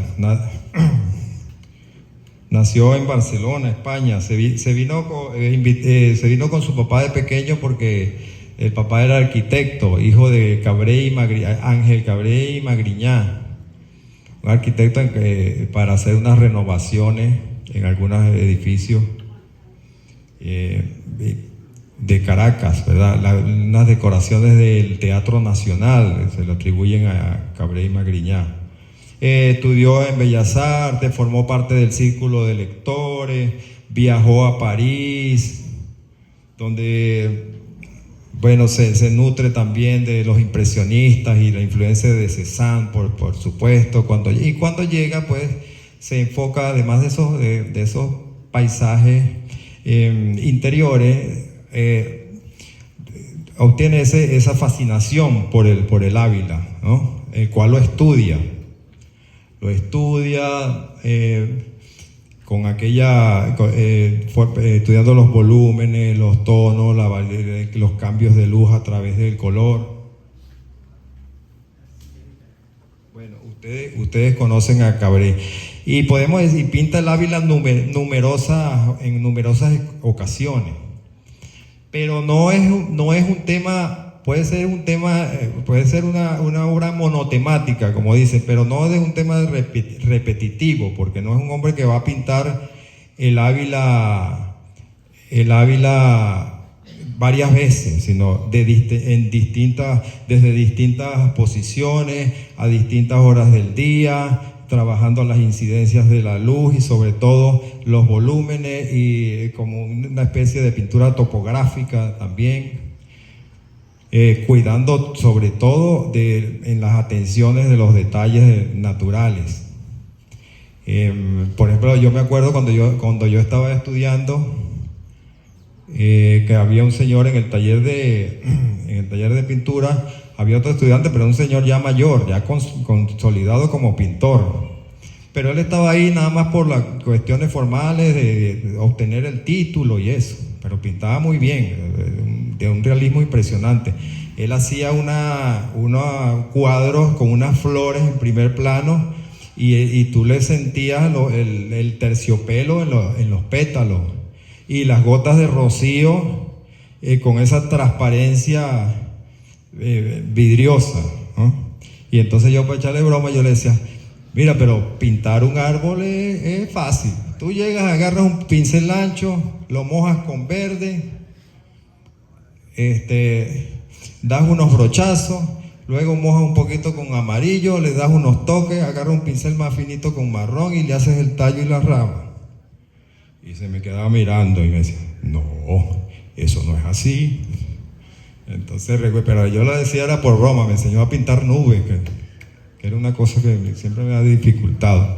nació en Barcelona, España. Se vino con su papá de pequeño porque el papá era arquitecto, hijo de Ángel Cabré y Magriñá, un arquitecto para hacer unas renovaciones en algunos edificios de Caracas, ¿verdad? Unas decoraciones del Teatro Nacional se le atribuyen a Cabré y Magriñá. Estudió en Bellas Artes, formó parte del Círculo de Lectores, viajó a París, donde, bueno, se nutre también de los impresionistas y la influencia de Cézanne, por supuesto. Cuando llega, pues, se enfoca, además de esos paisajes interiores, obtiene esa fascinación por el Ávila, ¿no? El cual lo estudia con aquella, estudiando los volúmenes, los tonos, los cambios de luz a través del color. Bueno, ustedes conocen a Cabré. Y podemos decir, pinta el Ávila en numerosas ocasiones. Pero no es un tema, puede ser una obra monotemática, como dice, pero no es un tema repetitivo, porque no es un hombre que va a pintar el Ávila varias veces, sino desde distintas posiciones, a distintas horas del día, trabajando las incidencias de la luz y sobre todo los volúmenes, y como una especie de pintura topográfica también, cuidando sobre todo en las atenciones de los detalles naturales. Por ejemplo, yo me acuerdo cuando yo estaba estudiando, que había un señor en el taller de pintura. Había otro estudiante, pero un señor ya mayor, ya consolidado como pintor. Pero él estaba ahí nada más por las cuestiones formales de obtener el título y eso. Pero pintaba muy bien, de un realismo impresionante. Él hacía unos cuadros con unas flores en primer plano y tú le sentías el terciopelo en los pétalos y las gotas de rocío con esa transparencia vidriosa, ¿no? Y entonces yo, para echarle broma, yo le decía: mira, pero pintar un árbol es fácil. Tú llegas, agarras un pincel ancho, lo mojas con verde, das unos brochazos, luego mojas un poquito con amarillo, le das unos toques, agarras un pincel más finito con marrón y le haces el tallo y la rama. Y se me quedaba mirando y me decía: no, eso no es así. Entonces, pero yo lo decía era por broma, me enseñó a pintar nubes, que era una cosa que siempre me ha dificultado.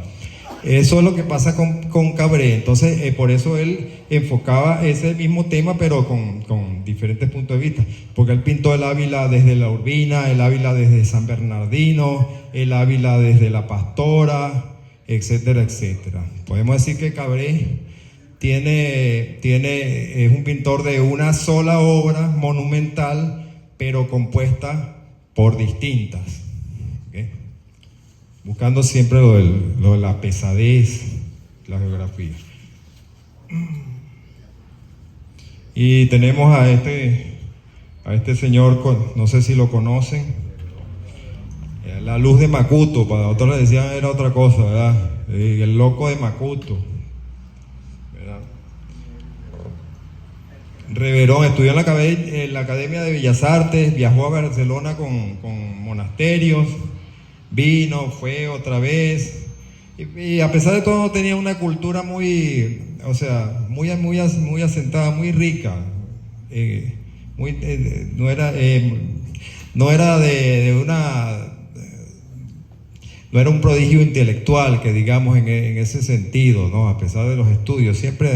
Eso es lo que pasa con Cabré. Entonces, por eso él enfocaba ese mismo tema, pero con diferentes puntos de vista, porque él pintó el Ávila desde la Urbina, el Ávila desde San Bernardino, el Ávila desde la Pastora, etcétera, etcétera. Podemos decir que Cabré es un pintor de una sola obra monumental, pero compuesta por distintas, ¿okay? Buscando siempre lo de la pesadez, la geografía. Y tenemos a este señor, no sé si lo conocen, la luz de Macuto. Para nosotros le decían era otra cosa, ¿verdad? El loco de Macuto. Reverón estudió en la Academia de Bellas Artes, viajó a Barcelona con monasterios, vino, fue otra vez, y a pesar de todo no tenía una cultura muy asentada, muy rica, no era un prodigio intelectual, que digamos en ese sentido, ¿no? A pesar de los estudios, siempre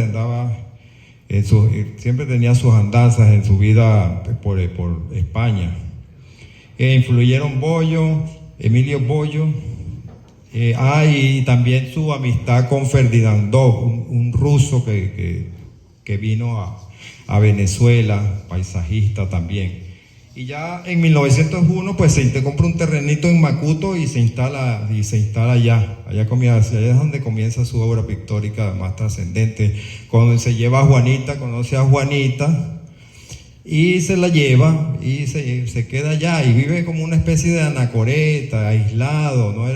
tenía sus andanzas en su vida por España. Influyeron Emilio Bollo, y también su amistad con Ferdinandov, un ruso que vino a Venezuela, paisajista también. Y ya en 1901 pues se compra un terrenito en Macuto y se instala allá. Allá es donde comienza su obra pictórica más trascendente. Cuando se lleva a Juanita, conoce a Juanita y se la lleva y se queda allá y vive como una especie de anacoreta, aislado, ¿no?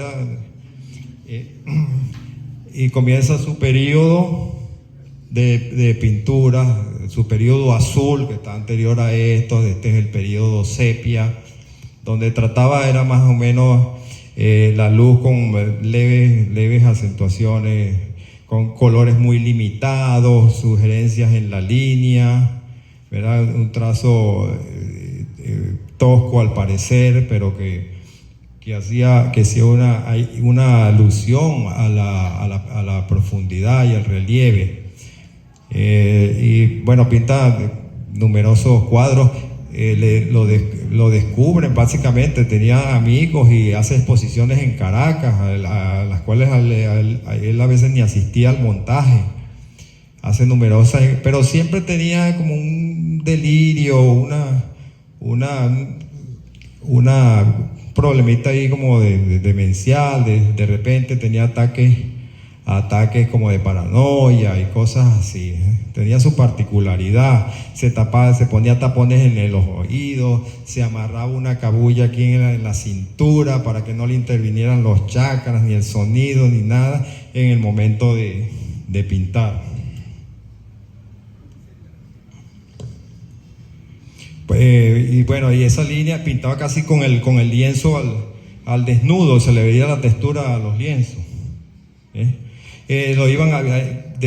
Y comienza su periodo de pintura, su periodo azul, que está anterior a esto. Este es el periodo sepia, donde era más o menos la luz con leves acentuaciones, con colores muy limitados, sugerencias en la línea, ¿verdad? Un trazo tosco al parecer, pero que hacía una alusión a la profundidad y al relieve. Y bueno, pinta numerosos cuadros. Lo descubren básicamente, tenía amigos y hace exposiciones en Caracas, a las cuales él a veces ni asistía al montaje. Hace numerosas, pero siempre tenía como un delirio, una problemita ahí como de demencial, de repente tenía ataques como de paranoia y cosas así. Tenía su particularidad, se ponía tapones en los oídos, se amarraba una cabulla aquí en la cintura para que no le intervinieran los chakras, ni el sonido, ni nada en el momento de pintar. Y bueno, y esa línea pintaba casi con el lienzo al desnudo, se le veía la textura a los lienzos.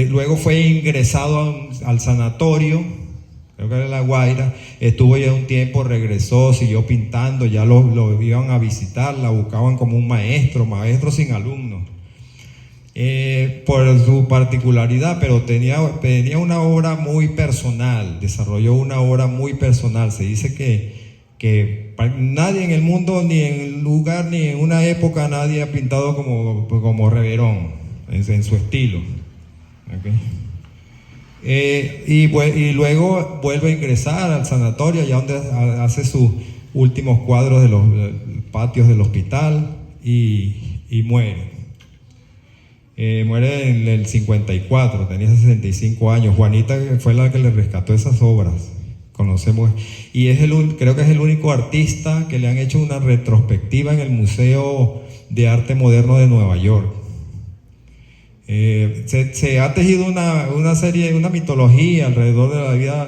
Luego fue ingresado al sanatorio, creo que era La Guaira, estuvo ya un tiempo, regresó, siguió pintando, ya lo iban a visitar, la buscaban como un maestro sin alumnos. Por su particularidad, pero tenía una obra muy personal, desarrolló una obra muy personal. Se dice que nadie en el mundo, ni en el lugar, ni en una época, nadie ha pintado como Reverón, en su estilo. ¿Okay? Y luego vuelve a ingresar al sanatorio, allá donde hace sus últimos cuadros de los patios del hospital, y muere. Muere en el 54, tenía 65 años. Juanita fue la que le rescató esas obras. Conocemos, y creo que es el único artista que le han hecho una retrospectiva en el Museo de Arte Moderno de Nueva York. Se ha tejido una serie, una mitología alrededor de la vida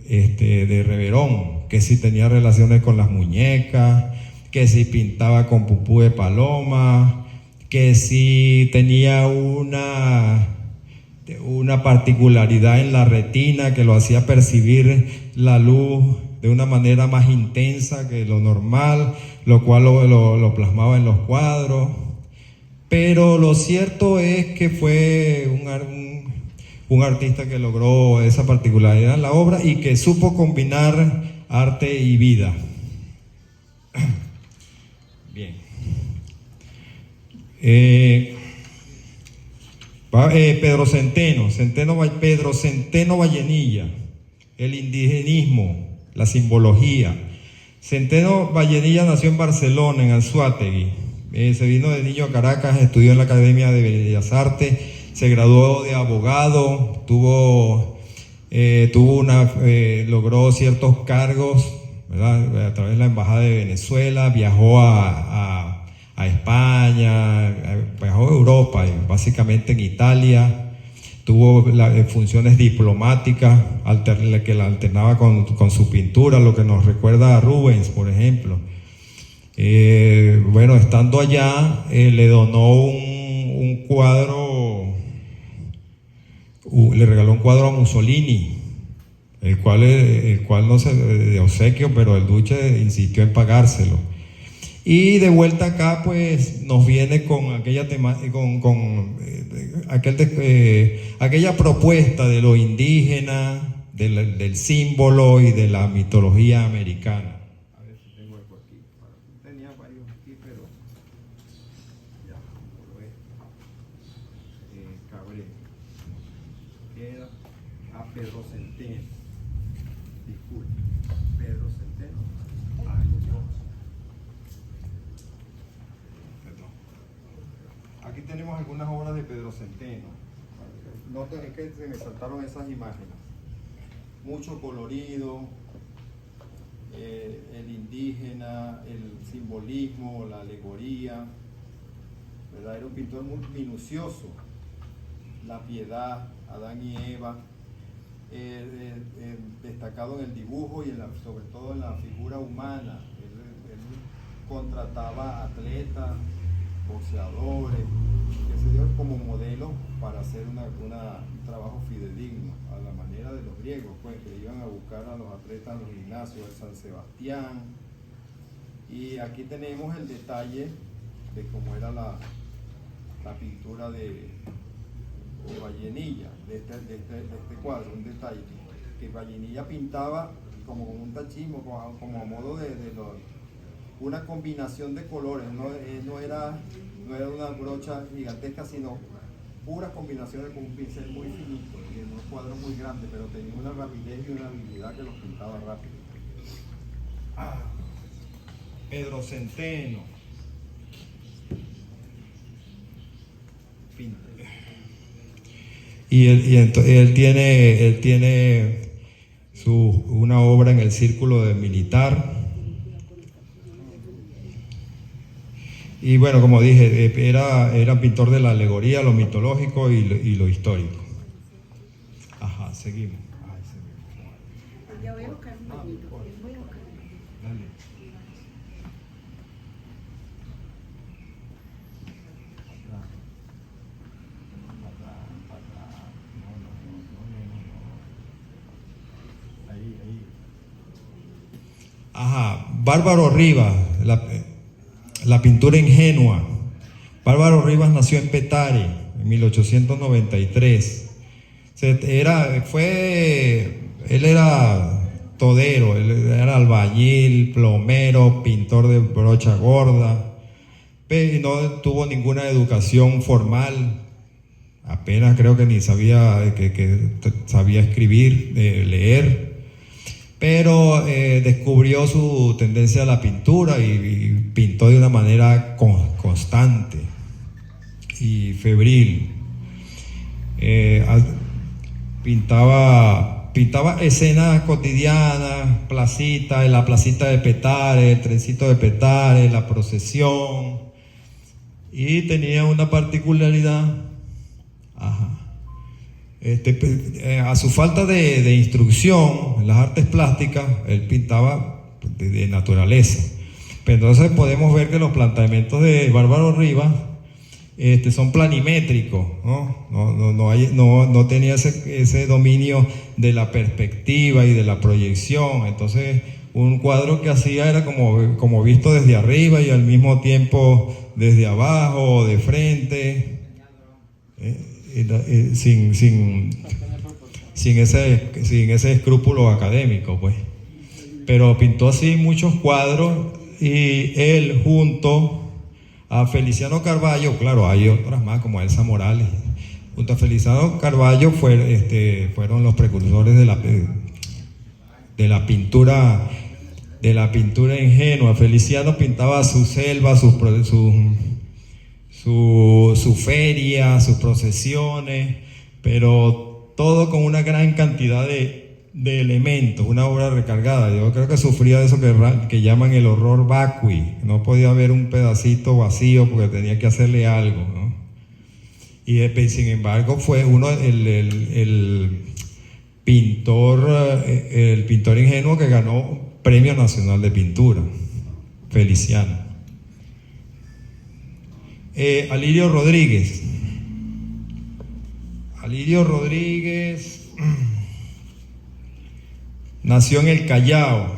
de Reverón, que si tenía relaciones con las muñecas, que si pintaba con pupú de paloma, que si tenía una particularidad en la retina que lo hacía percibir la luz de una manera más intensa que lo normal, lo cual lo plasmaba en los cuadros. Pero lo cierto es que fue un artista que logró esa particularidad en la obra y que supo combinar arte y vida. Bien. Pedro Centeno Vallenilla, el indigenismo, la simbología. Centeno Vallenilla nació en Barcelona, en Anzoátegui. Se vino de niño a Caracas, estudió en la Academia de Bellas Artes, se graduó de abogado, logró ciertos cargos, ¿verdad? A través de la Embajada de Venezuela, viajó a España, viajó a Europa, básicamente en Italia, tuvo funciones diplomáticas que la alternaba con su pintura, lo que nos recuerda a Rubens, por ejemplo. Bueno, estando allá, le donó un cuadro, le regaló un cuadro a Mussolini, el cual no se de obsequio, pero el duce insistió en pagárselo. Y de vuelta acá, pues nos viene con aquella propuesta de lo indígena, del símbolo y de la mitología americana. A ver si tengo algo aquí. Tenía varios aquí, pero ya, por Cabré. Queda a Pedro Centeno. Disculpe, Pedro Centeno. Ay, Dios. Aquí tenemos algunas obras de Pedro Centeno. Noten que se me saltaron esas imágenes. Mucho colorido, el indígena, el simbolismo, la alegoría, ¿verdad? Era un pintor muy minucioso. La piedad, Adán y Eva, destacado en el dibujo y sobre todo en la figura humana. contrataba atletas, boxeadores, qué sé yo, como modelo para hacer un trabajo fidedigno, a la manera de los griegos, pues, que iban a buscar a los atletas a los gimnasios de San Sebastián. Y aquí tenemos el detalle de cómo era la pintura de Vallenilla, de este cuadro, un detalle, que Vallenilla pintaba como con un tachismo, como a modo de una combinación de colores, no era una brocha gigantesca, sino puras combinaciones con un pincel muy finito, y en unos cuadros muy grandes, pero tenía una rapidez y una habilidad que los pintaba rápido. Pedro Centeno. Y él tiene una obra en el Círculo de Militar. Y bueno, como dije, era pintor de la alegoría, lo mitológico y lo histórico. Ajá, seguimos. Ya voy a buscar un manito. Voy a buscar. Dale. Ajá, Bárbaro Rivas, la pintura ingenua. Bárbaro Rivas nació en Petare en 1893. Él era todero, él era albañil, plomero, pintor de brocha gorda, pero no tuvo ninguna educación formal. Apenas creo que ni sabía que sabía escribir, leer. Pero descubrió su tendencia a la pintura y pintó de una manera constante y febril. Pintaba escenas cotidianas, la placita de Petare, el trencito de Petare, la procesión, y tenía una particularidad. Ajá. A su falta de instrucción en las artes plásticas, él pintaba de naturaleza. Pero entonces podemos ver que los planteamientos de Bárbaro Rivas son planimétricos, ¿no? No tenía ese dominio de la perspectiva y de la proyección. Entonces, un cuadro que hacía era como visto desde arriba y al mismo tiempo desde abajo, de frente. Sin ese escrúpulo académico, pues. Pero pintó así muchos cuadros, y él junto a Feliciano Carballo, claro, hay otras más como Elsa Morales, junto a Feliciano Carballo fueron los precursores de la pintura ingenua. Feliciano pintaba su selva, su feria, sus procesiones, pero todo con una gran cantidad de elementos, una obra recargada. Yo creo que sufría de eso que llaman el horror vacui, no podía haber un pedacito vacío porque tenía que hacerle algo, ¿no? Y sin embargo fue el pintor ingenuo que ganó Premio Nacional de Pintura, Feliciano. Alirio Rodríguez nació en el Callao,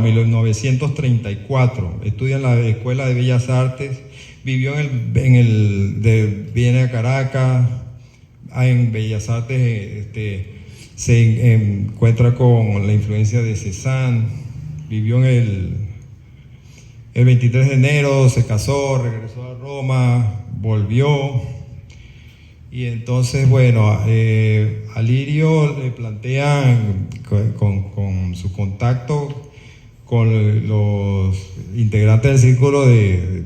1934. Estudia en la Escuela de Bellas Artes, vivió viene a Caracas, en Bellas Artes se encuentra con la influencia de Cézanne, vivió el 23 de enero, se casó, regresó a Roma, volvió. Y entonces, bueno, a Lirio le plantean con su contacto con los integrantes del Círculo de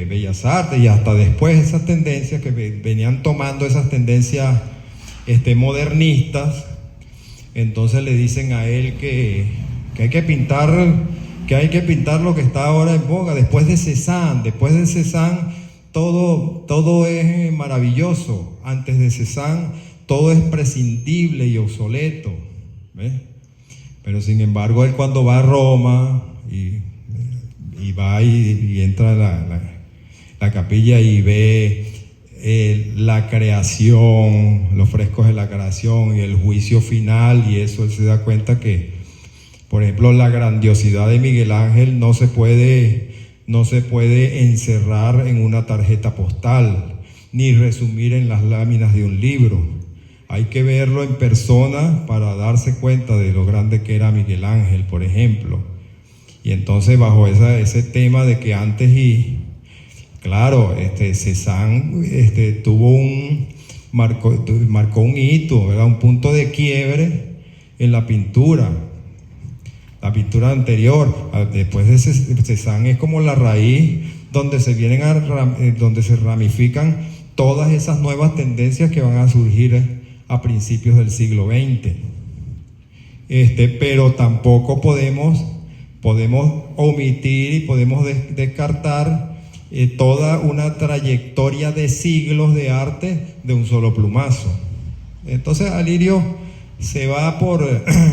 Bellas Artes, y hasta después esas tendencias que venían tomando, esas tendencias modernistas. Entonces le dicen a él que hay que pintar lo que está ahora en boga, después de Cézanne. Todo es maravilloso. Antes de Cézanne todo es prescindible y obsoleto, ¿ves? Pero sin embargo él, cuando va a Roma y y va y entra a la capilla y ve la creación, los frescos de la creación y el juicio final, y eso él se da cuenta que, por ejemplo, la grandiosidad de Miguel Ángel no se puede encerrar en una tarjeta postal, ni resumir en las láminas de un libro. Hay que verlo en persona para darse cuenta de lo grande que era Miguel Ángel, por ejemplo. Y entonces bajo ese tema de que antes claro, Cézanne marcó un hito, ¿verdad? Un punto de quiebre en la pintura anterior. Después de Cézanne es como la raíz donde donde se ramifican todas esas nuevas tendencias que van a surgir a principios del siglo XX. Pero tampoco podemos omitir y podemos descartar toda una trayectoria de siglos de arte de un solo plumazo. Entonces Alirio se va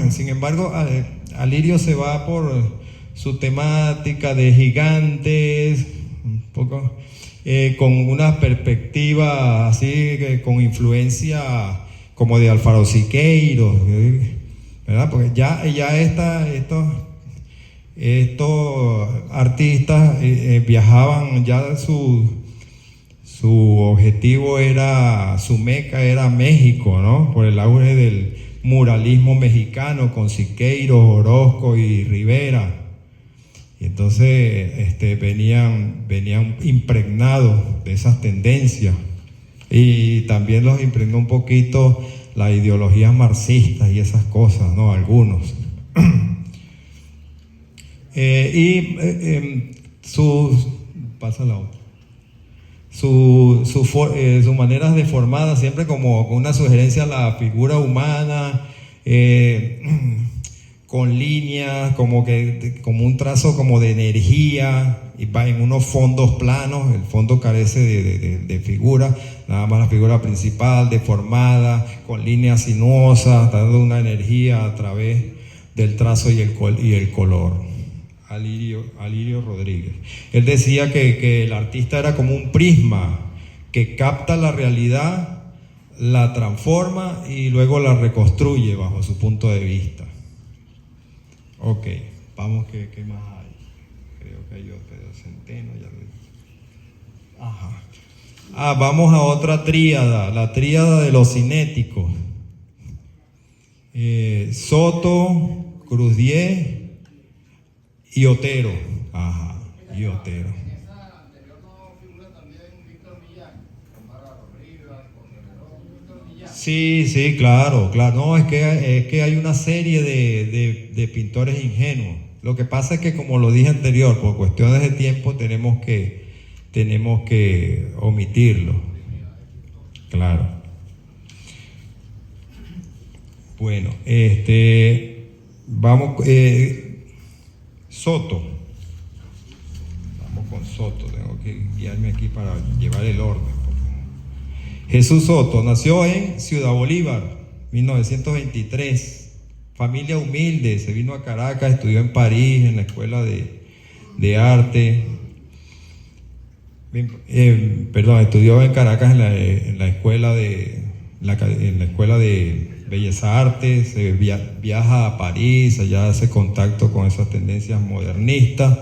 sin embargo, Alirio se va por su temática de gigantes, un poco con una perspectiva así, con influencia como de Alfaro Siqueiros, ¿verdad? Porque ya estos artistas viajaban, ya su objetivo era, su meca era México, ¿no? Por el auge del muralismo mexicano con Siqueiros, Orozco y Rivera. Y entonces venían impregnados de esas tendencias, y también los impregnó un poquito las ideologías marxistas y esas cosas, ¿no? Algunos. Pasa la otra. Sus maneras deformadas, siempre como con una sugerencia a la figura humana, con líneas, como un trazo como de energía, y va en unos fondos planos. El fondo carece de figura, nada más la figura principal deformada, con líneas sinuosas, dando una energía a través del trazo y el color. Alirio Rodríguez. Él decía que el artista era como un prisma que capta la realidad, la transforma y luego la reconstruye bajo su punto de vista. Ok, vamos, ¿qué más hay? Creo que hay otro Centeno. Ajá. Vamos a otra tríada, la tríada de los cinéticos. Soto, Cruz Diez y Otero. Ajá, y Otero. Sí, claro. No, es que hay una serie de pintores ingenuos. Lo que pasa es que, como lo dije anterior, por cuestiones de tiempo tenemos que omitirlo. Claro. Bueno, vamos, Soto. Vamos con Soto, tengo que guiarme aquí para llevar el orden. Jesús Soto nació en Ciudad Bolívar, 1923. Familia humilde, se vino a Caracas, estudió en París, en la escuela de arte. Estudió en Caracas en la escuela de Bellas Artes. Se viaja a París, allá hace contacto con esas tendencias modernistas,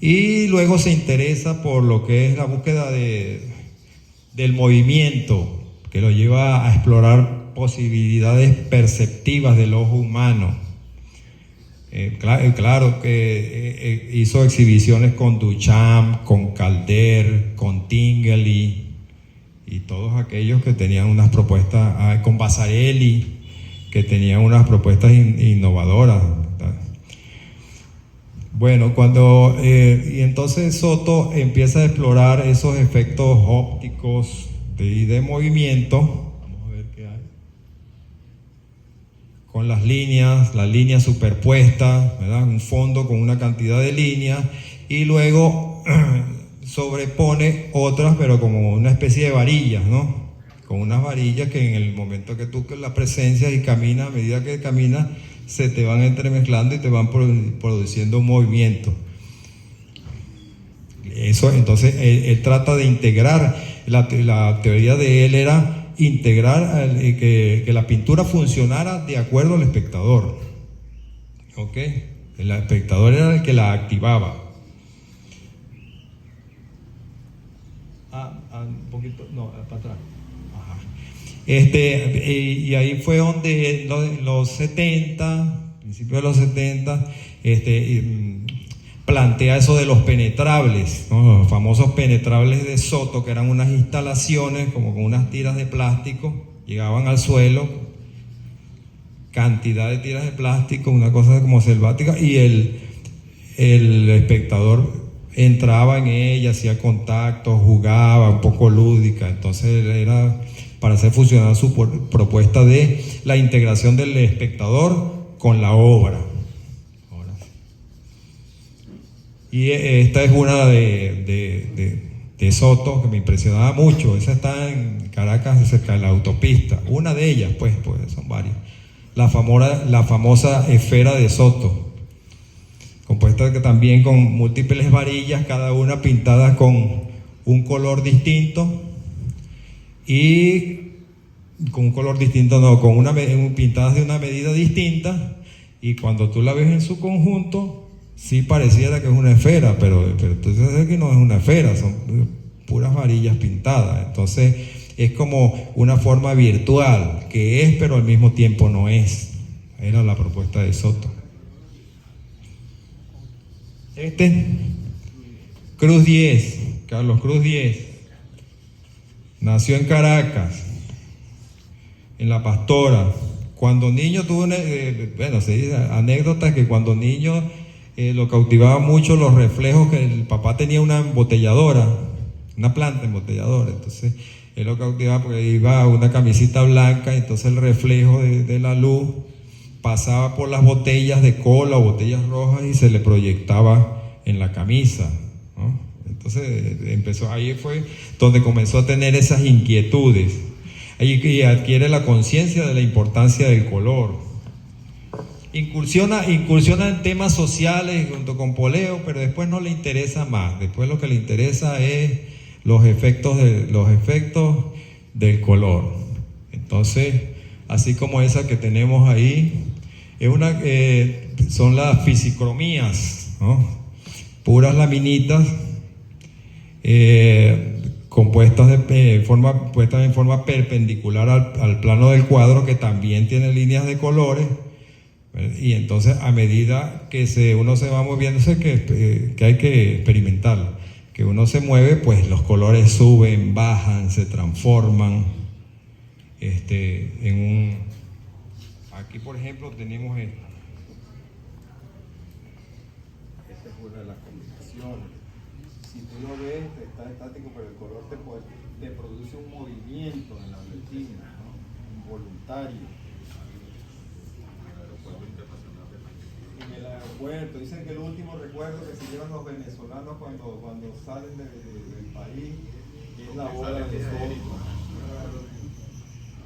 y luego se interesa por lo que es la búsqueda del movimiento, que lo lleva a explorar posibilidades perceptivas del ojo humano. Claro que hizo exhibiciones con Duchamp, con Calder, con Tinguely y todos aquellos que tenían unas propuestas, con Vasarely, que tenían unas propuestas innovadoras. Bueno, y entonces Soto empieza a explorar esos efectos ópticos de movimiento. Vamos a ver qué hay. Con las líneas superpuestas, ¿verdad? Un fondo con una cantidad de líneas, y luego sobrepone otras, pero como una especie de varillas, ¿no? Con unas varillas que en el momento que tú las presencias y caminas, a medida que caminas, se te van entremezclando y te van produciendo un movimiento. Eso, entonces, él trata de integrar, la teoría de él era integrar, que la pintura funcionara de acuerdo al espectador. ¿Ok? El espectador era el que la activaba. Un poquito, no, para atrás. Ajá. Y ahí fue donde en los 70, principios de los 70, plantea eso de los penetrables, ¿no? Los famosos penetrables de Soto, que eran unas instalaciones como con unas tiras de plástico, llegaban al suelo, cantidad de tiras de plástico, una cosa como selvática, y el espectador entraba en ella, hacía contacto, jugaba, un poco lúdica. Entonces era para hacer funcionar su propuesta de la integración del espectador con la obra. Y esta es una de Soto que me impresionaba mucho. Esa está en Caracas, cerca de la autopista. Una de ellas, pues son varias. La famosa esfera de Soto, compuesta también con múltiples varillas, cada una pintada con un color distinto, y con un color distinto, no, con pintadas de una medida distinta, y cuando tú la ves en su conjunto, sí pareciera que es una esfera, pero tú sabes que no es una esfera, son puras varillas pintadas. Entonces es como una forma virtual, que es, pero al mismo tiempo no es. Era la propuesta de Soto. Cruz 10, Carlos Cruz 10, nació en Caracas, en La Pastora. Cuando niño tuvo se dice anécdota que cuando niño lo cautivaba mucho los reflejos, que el papá tenía una embotelladora, una planta embotelladora. Entonces él lo cautivaba porque iba una camisita blanca, entonces el reflejo de la luz pasaba por las botellas de cola o botellas rojas y se le proyectaba en la camisa, ¿no? Entonces ahí fue donde comenzó a tener esas inquietudes. Ahí adquiere la conciencia de la importancia del color. Incursiona en temas sociales junto con Poleo, pero después no le interesa más. Después lo que le interesa es los efectos del color. Entonces, así como esa que tenemos ahí, son las fisicromías, ¿no? Puras laminitas puestas en forma perpendicular al plano del cuadro, que también tiene líneas de colores. Y entonces, a medida que uno se va moviéndose, que hay que experimentar, que uno se mueve, pues los colores suben, bajan, se transforman. Aquí, por ejemplo, tenemos esta. Esta es una de las combinaciones. Si tú lo ves, está estático, pero el color te produce un movimiento en la retina, ¿no? Involuntario. En el aeropuerto, dicen que el último recuerdo que se llevan los venezolanos cuando salen del país es la obra de Soto.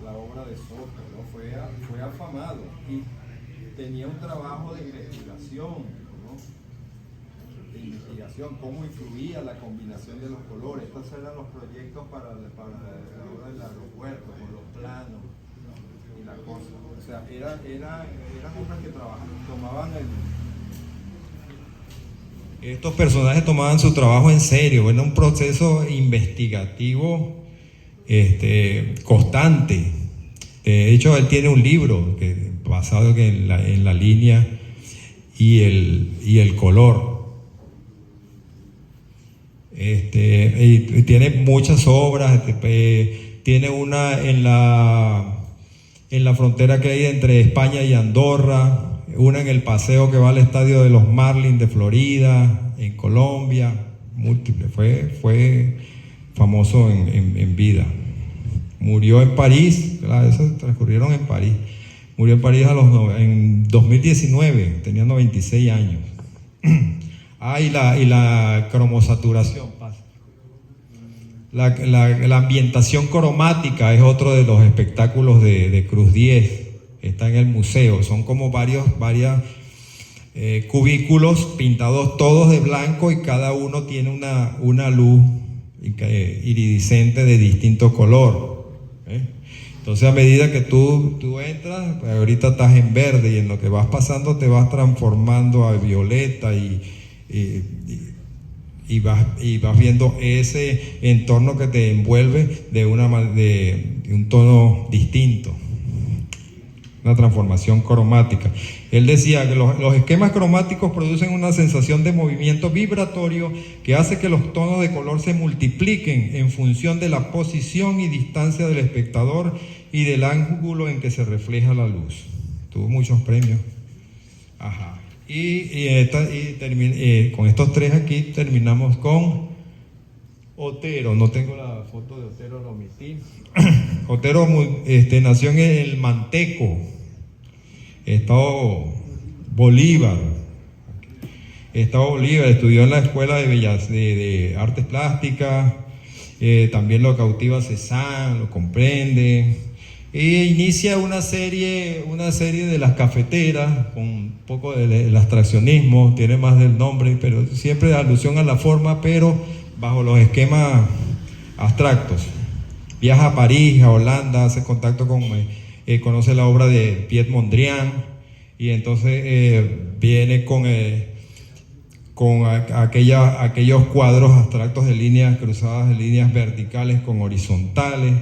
La obra de Soto, ¿no? Fue afamado y tenía un trabajo de investigación, ¿no? Cómo influía la combinación de los colores. Estos eran los proyectos para la obra del aeropuerto, con los planos y la cosa. O sea, eran unas que tomaban estos personajes tomaban su trabajo en serio. Era un proceso investigativo constante. De hecho, él tiene un libro basado en la línea y el color. Y tiene muchas obras. Tiene una en la frontera que hay entre España y Andorra, una en el paseo que va al estadio de los Marlins de Florida, en Colombia, múltiple. Fue famoso en vida. Murió en París, claro, eso transcurrieron en París. Murió en París en 2019, tenía 96 años. Y la cromosaturación. La ambientación cromática es otro de los espectáculos de Cruz 10. Está en el museo. Son como varias cubículos pintados todos de blanco y cada uno tiene una luz iridiscente de distinto color. Entonces, a medida que tú entras, pues ahorita estás en verde y en lo que vas pasando te vas transformando a violeta y vas viendo ese entorno que te envuelve de un tono distinto, una transformación cromática. Él decía que los esquemas cromáticos producen una sensación de movimiento vibratorio que hace que los tonos de color se multipliquen en función de la posición y distancia del espectador y del ángulo en que se refleja la luz. Tuvo muchos premios. Ajá. Con estos tres aquí terminamos con Otero. No tengo la foto de Otero, la omití. Otero nació en el Manteco, Estado Bolívar. Estudió en la Escuela de Artes Plásticas. También lo cautiva Cézanne, lo comprende. E inicia una serie de las cafeteras, con un poco del abstraccionismo, tiene más del nombre, pero siempre de alusión a la forma, pero bajo los esquemas abstractos. Viaja a París, a Holanda, hace contacto conoce la obra de Piet Mondrian, y entonces viene con aquellos cuadros abstractos de líneas cruzadas, de líneas verticales con horizontales.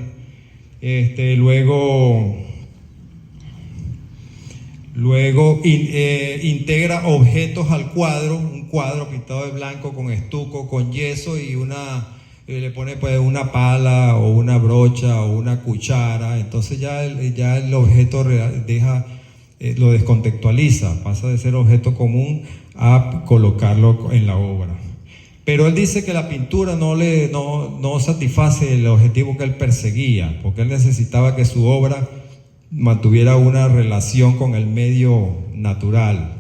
Luego integra objetos al cuadro, un cuadro pintado de blanco con estuco, con yeso, y le pone pues una pala o una brocha o una cuchara. Entonces ya el objeto lo descontextualiza, pasa de ser objeto común a colocarlo en la obra. Pero él dice que la pintura no satisface el objetivo que él perseguía, porque él necesitaba que su obra mantuviera una relación con el medio natural.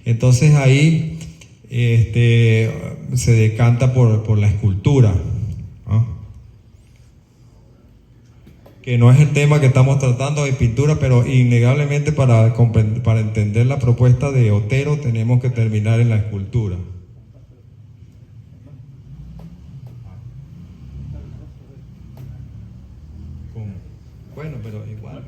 Entonces ahí se decanta por la escultura, ¿no? Que no es el tema que estamos tratando de pintura, pero innegablemente para entender la propuesta de Otero tenemos que terminar en la escultura. Bueno, pero igual.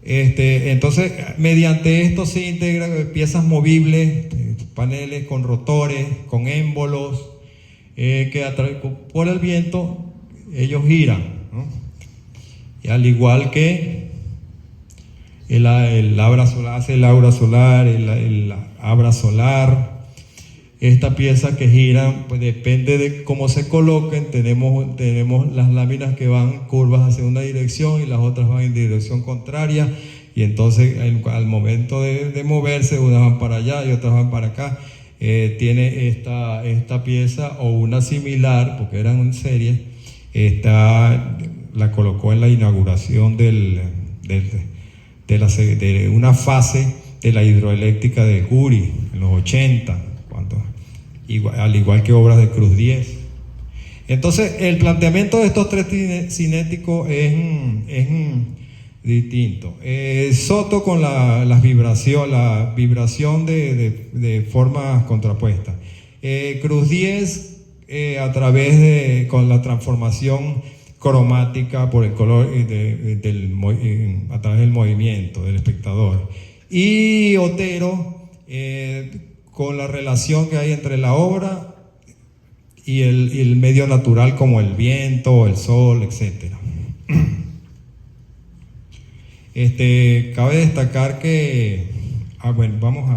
Entonces, mediante esto se integran piezas movibles, paneles con rotores, con émbolos, que por el viento ellos giran, ¿no? Y al igual que el abra solar, hace el aura solar, el abra solar. Esta pieza que gira, pues depende de cómo se coloquen. Tenemos las láminas que van curvas hacia una dirección y las otras van en dirección contraria, y entonces al momento de moverse, unas van para allá y otras van para acá. Tiene esta pieza o una similar, porque eran en serie, la colocó en la inauguración de una fase de la hidroeléctrica de Guri en los 80. Al igual que obras de Cruz 10. Entonces, el planteamiento de estos tres cinéticos es distinto. Soto con la vibración de formas contrapuestas. Cruz 10 con la transformación cromática por el color a través del movimiento del espectador. Y Otero con la relación que hay entre la obra y el medio natural, como el viento, el sol, etc. Cabe destacar que bueno, vamos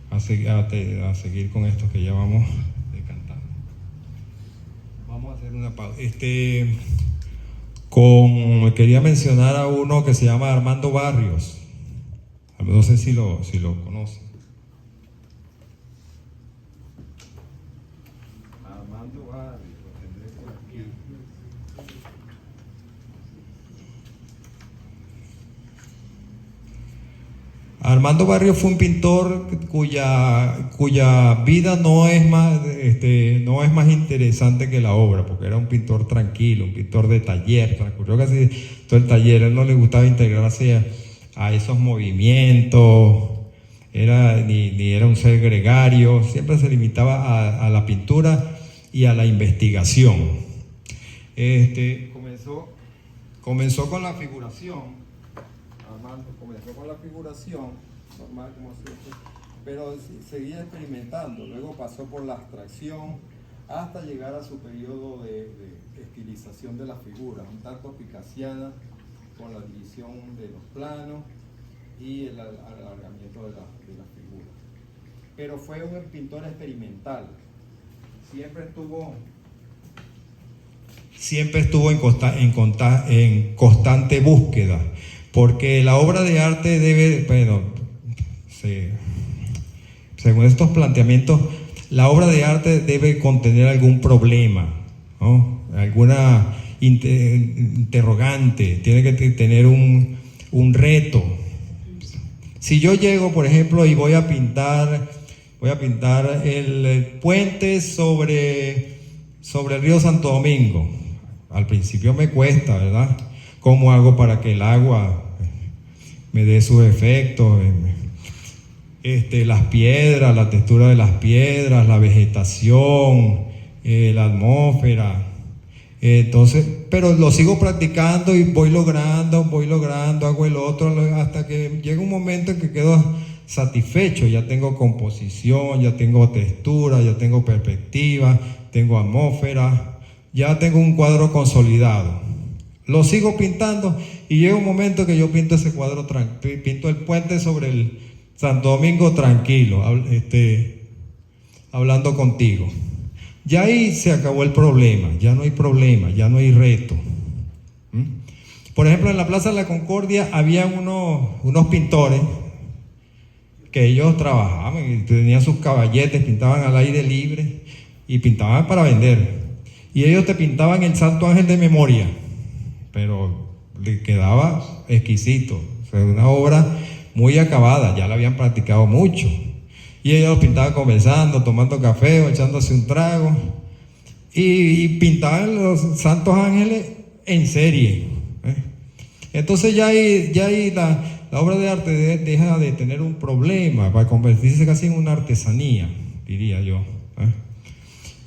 a seguir con esto que ya vamos decantando. Vamos a hacer una pausa. Quería mencionar a uno que se llama Armando Barrios. No sé si lo conocen. Armando Barrios fue un pintor cuya vida no es más interesante que la obra, porque era un pintor tranquilo, un pintor de taller, transcurrió casi todo el taller. A él no le gustaba integrarse a esos movimientos, ni era un ser gregario, siempre se limitaba a la pintura y a la investigación. Comenzó con la figuración. Armando comenzó con la figuración normal, pero seguía experimentando. Luego pasó por la abstracción hasta llegar a su periodo de estilización de las figuras, un tanto picasiana, con la división de los planos y el alargamiento de las figuras. Pero fue un pintor experimental. Siempre estuvo en constante búsqueda, porque la obra de arte debe, según estos planteamientos, la obra de arte debe contener algún problema, ¿no? Alguna interrogante, tiene que tener un reto. Si yo llego, por ejemplo, y voy a pintar el puente sobre el río Santo Domingo, al principio me cuesta, ¿verdad? ¿Cómo hago para que el agua me dé sus efectos? Las piedras, la textura de las piedras, la vegetación, la atmósfera. Entonces, pero lo sigo practicando y voy logrando, hago el otro, hasta que llega un momento en que quedo satisfecho. Ya tengo composición, ya tengo textura, ya tengo perspectiva, tengo atmósfera, ya tengo un cuadro consolidado. Lo sigo pintando y llega un momento que yo pinto ese cuadro, pinto el puente sobre el Santo Domingo tranquilo, hablando contigo. Ya ahí se acabó el problema, ya no hay reto. Por ejemplo, en la Plaza de la Concordia había unos pintores que ellos trabajaban y tenían sus caballetes, pintaban al aire libre y pintaban para vender. Y ellos te pintaban el Santo Ángel de memoria, pero le quedaba exquisito. O sea, una obra muy acabada, ya la habían practicado mucho. Y ellos pintaban conversando, tomando café o echándose un trago. Y pintaban los Santos Ángeles en serie. Entonces ya ahí la obra de arte deja de tener un problema para convertirse casi en una artesanía, diría yo.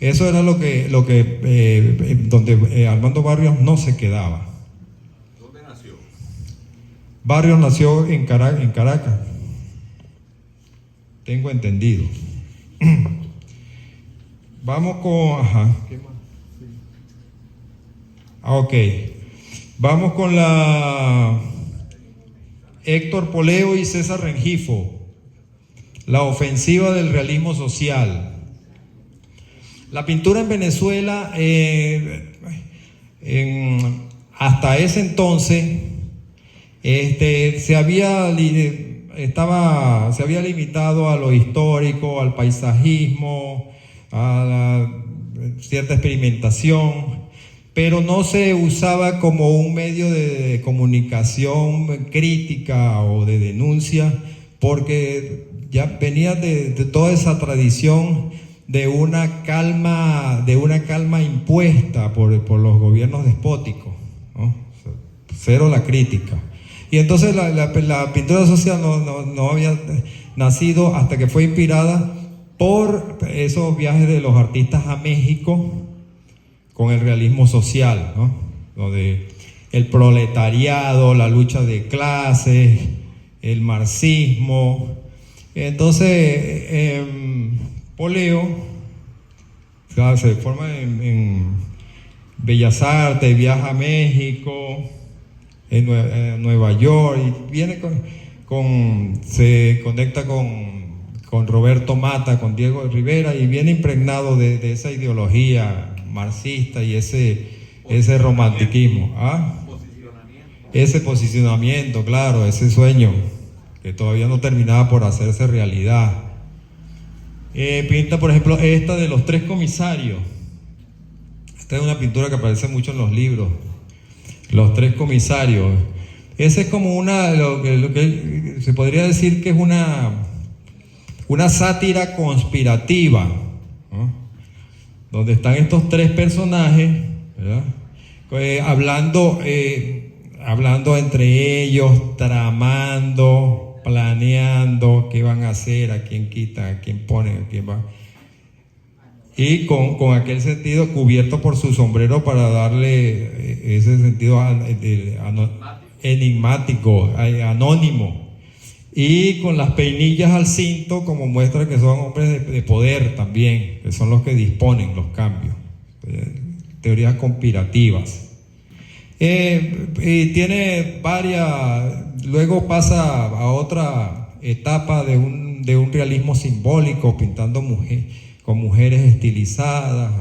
Eso era donde Armando Barrios no se quedaba. ¿Dónde nació? Barrios nació en Caracas, tengo entendido. Vamos con... Ajá. ¿Qué más? Sí. Ok. Vamos con la... Héctor Poleo y César Rengifo. La ofensiva del realismo social. La pintura en Venezuela, hasta ese entonces, se había limitado a lo histórico, al paisajismo, a cierta experimentación, pero no se usaba como un medio de comunicación crítica o de denuncia, porque ya venía de toda esa tradición de una calma impuesta por los gobiernos despóticos, ¿no? Cero la crítica. Y entonces la pintura social no había nacido hasta que fue inspirada por esos viajes de los artistas a México con el realismo social, ¿no? Donde el proletariado, la lucha de clases, el marxismo. Entonces, Poleo se forma en Bellas Artes, viaja a México, en Nueva York, y viene se conecta con Roberto Mata, con Diego Rivera, y viene impregnado de esa ideología marxista y ese romanticismo. Ese posicionamiento, claro, ese sueño que todavía no terminaba por hacerse realidad. Pinta, por ejemplo, esta de los 3 comisarios. Esta es una pintura que aparece mucho en los libros. Los 3 comisarios. Ese es como lo que se podría decir que es una sátira conspirativa, ¿no? Donde están estos tres personajes, ¿verdad? Hablando entre ellos, tramando, planeando qué van a hacer, a quién quitan, a quién ponen, a quién va. Y con aquel sentido cubierto por su sombrero para darle ese sentido enigmático, anónimo. Y con las peinillas al cinto como muestra que son hombres de poder también, que son los que disponen los cambios. Teorías conspirativas. Y tiene varias, luego pasa a otra etapa de un realismo simbólico, pintando con mujeres estilizadas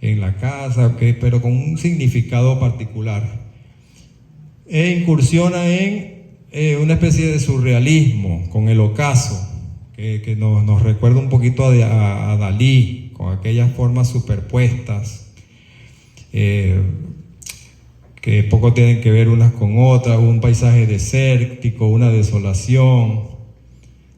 en la casa, pero con un significado particular. E incursiona en una especie de surrealismo con el ocaso, que nos recuerda un poquito a Dalí, con aquellas formas superpuestas, que poco tienen que ver unas con otras, un paisaje desértico, una desolación.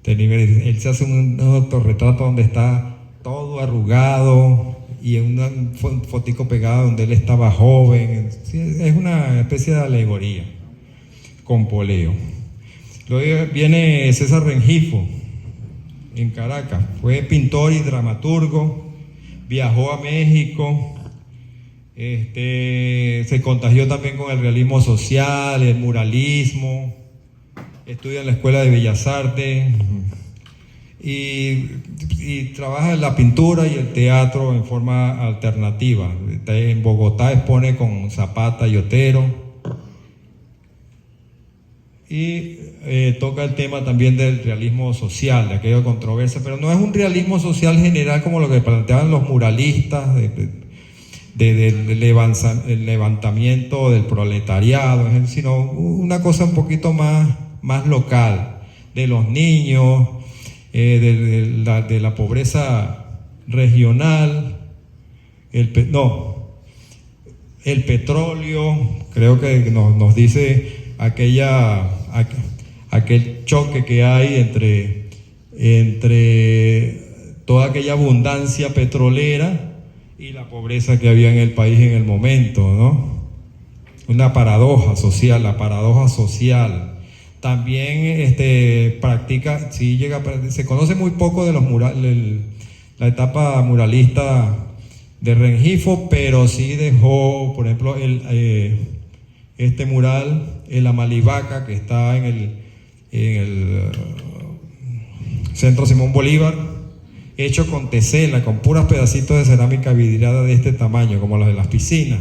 Él se hace un autorretrato donde está todo arrugado y un fotico pegado donde él estaba joven. Es una especie de alegoría con poleo. Luego viene César Rengifo en Caracas, fue pintor y dramaturgo, viajó a México, se contagió también con el realismo social, el muralismo, estudia en la Escuela de Bellas Artes y trabaja en la pintura y el teatro en forma alternativa. En Bogotá expone con Zapata y Otero. Y toca el tema también del realismo social, de aquella controversia, pero no es un realismo social general como lo que planteaban los muralistas, del levantamiento del proletariado, sino una cosa un poquito más local, de los niños, de la pobreza regional, el petróleo, creo que nos dice aquel choque que hay entre toda aquella abundancia petrolera y la pobreza que había en el país en el momento, ¿no? Una paradoja social, la paradoja social. También practica, se conoce muy poco de los la etapa muralista de Rengifo, pero sí dejó, por ejemplo, este mural, el Amalivaca, que está en el Centro Simón Bolívar, hecho con tesela, con puros pedacitos de cerámica vidriada de este tamaño, como los de las piscinas,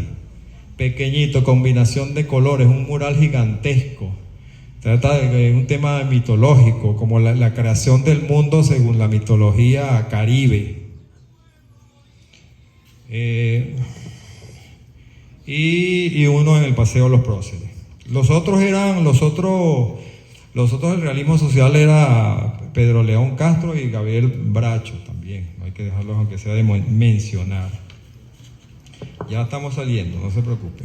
pequeñito, combinación de colores, un mural gigantesco. Trata de un tema mitológico, como la creación del mundo según la mitología caribe. Y uno en el Paseo de los Próceres. Los otros del realismo social era Pedro León Castro y Gabriel Bracho también. No hay que dejarlos aunque sea de mencionar. Ya estamos saliendo, no se preocupe.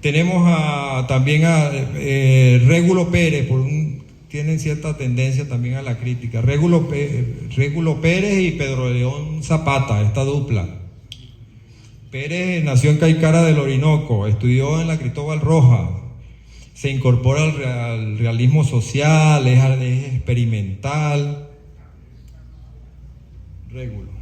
Tenemos también a Régulo Pérez, tienen cierta tendencia también a la crítica. Régulo Pérez y Pedro León Zapata, esta dupla. Pérez nació en Caicara del Orinoco, estudió en la Cristóbal Roja, se incorpora al realismo social, es experimental. Régulo.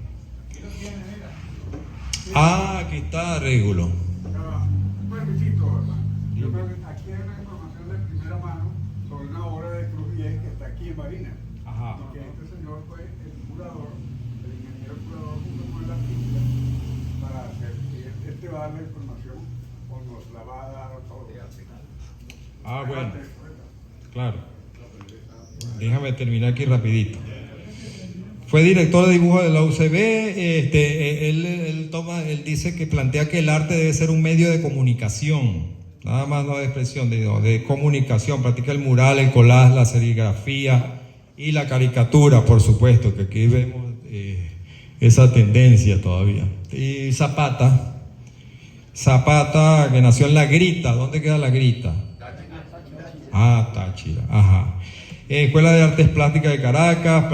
Aquí está Régulo. Un permisito, ¿verdad? Yo creo que aquí hay una información de primera mano sobre una obra de Cruz Diez que está aquí en Barinas. Ajá. Y que este señor fue el curador, el ingeniero curador junto con el artista, para hacer. Y este va a dar la información o nos la va a dar todo. Bueno. Claro. Déjame terminar aquí rapidito. Fue director de dibujo de la UCB. Él dice que plantea que el arte debe ser un medio de comunicación, nada más no de expresión, de comunicación. Practica el mural, el collage, la serigrafía y la caricatura, por supuesto, que aquí vemos esa tendencia todavía. Y Zapata Zapata, que nació en La Grita. ¿Dónde queda La Grita? Ah, Táchira, ajá. Escuela de Artes Plásticas de Caracas,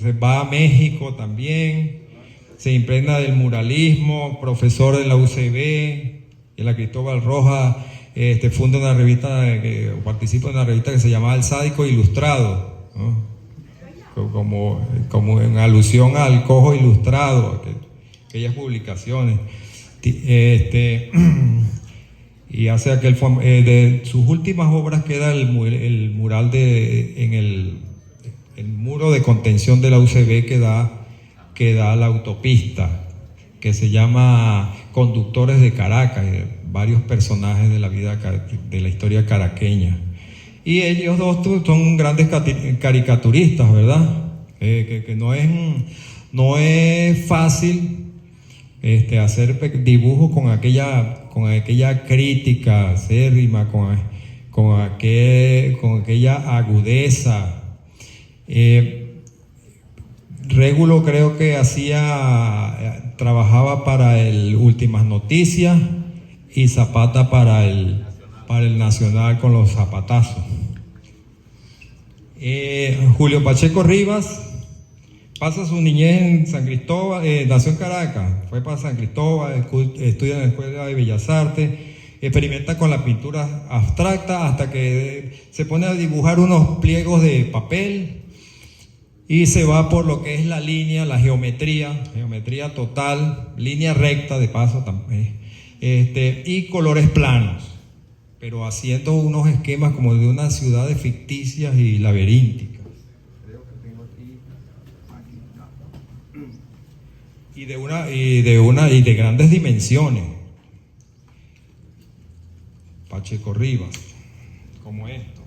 se va a México también, se impregna del muralismo, profesor de la UCB, en la Cristóbal Rojas, funda una revista, participa en una revista que se llamaba El Sádico Ilustrado, ¿no? Como en alusión al Cojo Ilustrado, aquellas publicaciones. Y hace de sus últimas obras queda el mural en el muro de contención de la UCB que da a la autopista, que se llama Conductores de Caracas, varios personajes de la vida de la historia caraqueña. Y ellos dos son grandes caricaturistas, ¿verdad? Que no es fácil hacer dibujos con aquella crítica acérrima, con aquella agudeza. Régulo creo que trabajaba para el Últimas Noticias y Zapata para el Nacional con los zapatazos. Julio Pacheco Rivas pasa su niñez en San Cristóbal, nació en Caracas, fue para San Cristóbal, estudia en la Escuela de Bellas Artes, experimenta con la pintura abstracta hasta que se pone a dibujar unos pliegos de papel y se va por lo que es la línea, la geometría total, línea recta de paso también, y colores planos, pero haciendo unos esquemas como de unas ciudades ficticias y laberínticas. Y de grandes dimensiones. Pacheco Rivas, como esto.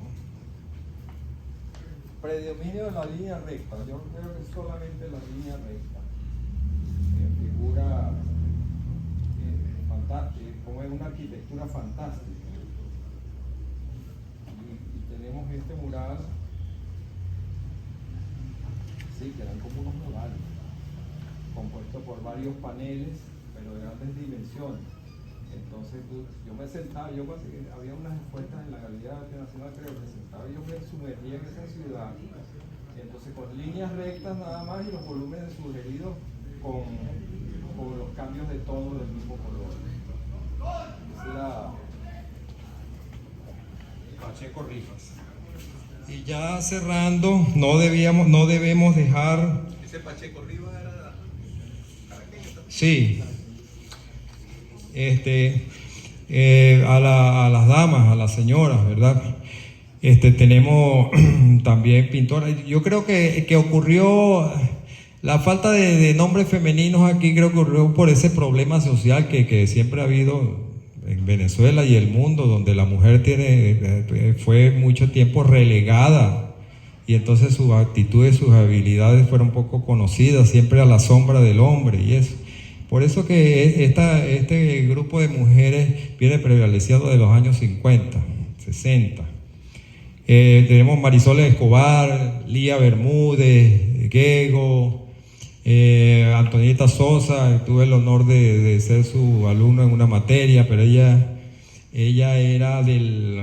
Predominio de la línea recta. Yo creo que solamente la línea recta. Figura fantástica, como es una arquitectura fantástica. Y tenemos este mural. Sí, que eran como unos murales, compuesto por varios paneles, pero de grandes dimensiones. Entonces yo me sentaba, había unas expuestas en la Galería de Arte Nacional, creo que sentaba, yo me sumergía en esa ciudad, entonces con líneas rectas nada más y los volúmenes sugeridos con los cambios de tono del mismo color. Ese era Pacheco Rivas. Y ya cerrando, no debemos dejar. Ese Pacheco Rivas era caraqueño también. Sí. A las damas, a las señoras, ¿verdad? Tenemos también pintoras. Yo creo que ocurrió la falta de nombres femeninos aquí, creo que ocurrió por ese problema social que siempre ha habido en Venezuela y el mundo, donde la mujer fue mucho tiempo relegada y entonces sus actitudes, sus habilidades fueron poco conocidas, siempre a la sombra del hombre y eso. Por eso que este grupo de mujeres viene prevaleciendo de los años 50, 60. Tenemos Marisol Escobar, Lía Bermúdez, Gego, Antonieta Sosa. Tuve el honor de ser su alumno en una materia, pero ella era del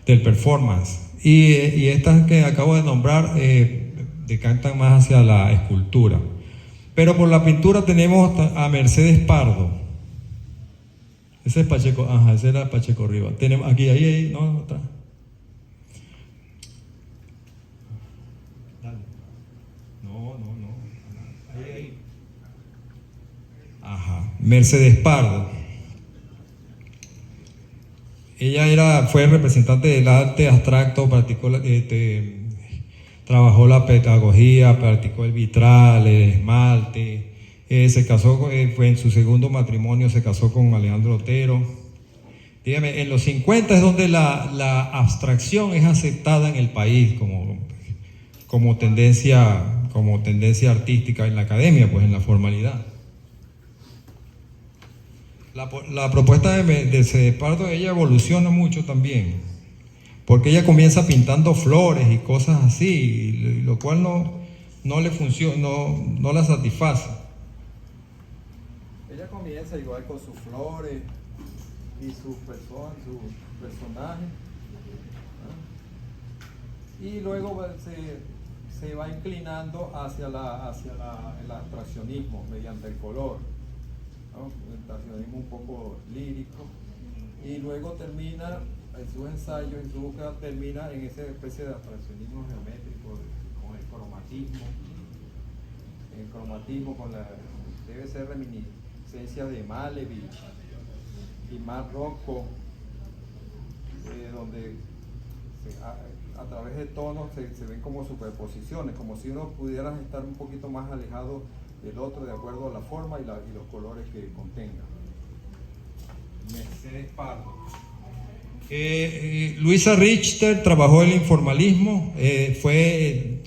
performance. Y estas que acabo de nombrar decantan más hacia la escultura. Pero por la pintura tenemos a Mercedes Pardo. Ese es Pacheco, ese era Pacheco Rivas. Tenemos aquí, ahí, no, atrás. Dale. No. Ahí. Ajá. Mercedes Pardo. Ella fue representante del arte abstracto, trabajó la pedagogía, practicó el vitral, el esmalte, se casó, fue en su segundo matrimonio, se casó con Alejandro Otero. Dígame, en los 50 es donde la abstracción es aceptada en el país como tendencia artística en la academia, pues en la formalidad. La propuesta de Mercedes Pardo, ella evoluciona mucho también, porque ella comienza pintando flores y cosas así, lo cual no le funciona, no la satisface. Ella comienza igual con sus flores y sus personajes, ¿no? Y luego se va inclinando hacia el abstraccionismo mediante el color, ¿no? El abstraccionismo un poco lírico, y luego termina en sus ensayos, en su búsqueda, termina en esa especie de abstraccionismo geométrico con el cromatismo. El cromatismo debe ser reminiscencia de Malevich y Marrocco, donde a través de tonos se ven como superposiciones, como si uno pudiera estar un poquito más alejado del otro de acuerdo a la forma y los colores que contenga. Mercedes Pardo. Luisa Richter trabajó el informalismo, fue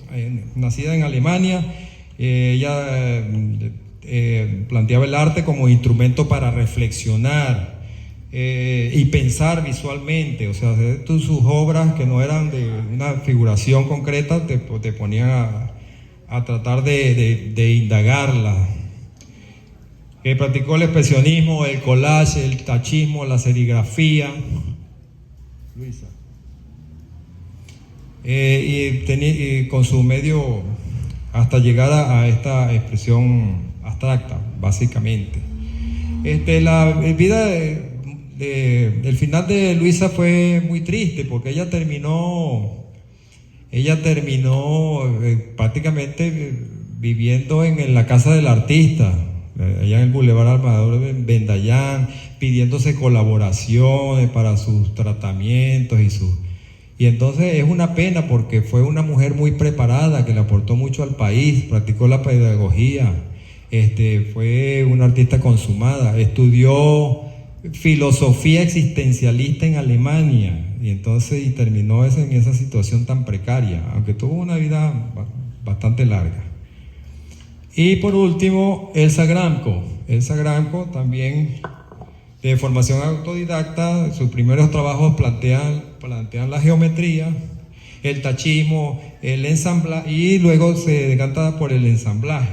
nacida en Alemania. Ella planteaba el arte como instrumento para reflexionar y pensar visualmente, o sea, sus obras que no eran de una figuración concreta te ponían a tratar de indagarla. Practicó el expresionismo, el collage, el tachismo, la serigrafía. Luisa. Y con su medio hasta llegar a esta expresión abstracta, básicamente. La vida el final de Luisa fue muy triste porque ella terminó prácticamente viviendo en la casa del artista, allá en el Boulevard Armador de Vendayán, pidiéndose colaboraciones para sus tratamientos y entonces es una pena porque fue una mujer muy preparada que le aportó mucho al país, practicó la pedagogía, fue una artista consumada, estudió filosofía existencialista en Alemania y terminó en esa situación tan precaria, aunque tuvo una vida bastante larga. Y por último, Elsa Gramco. Elsa Gramco también de formación autodidacta, sus primeros trabajos plantean la geometría, el tachismo, el ensamblaje, y luego se decanta por el ensamblaje,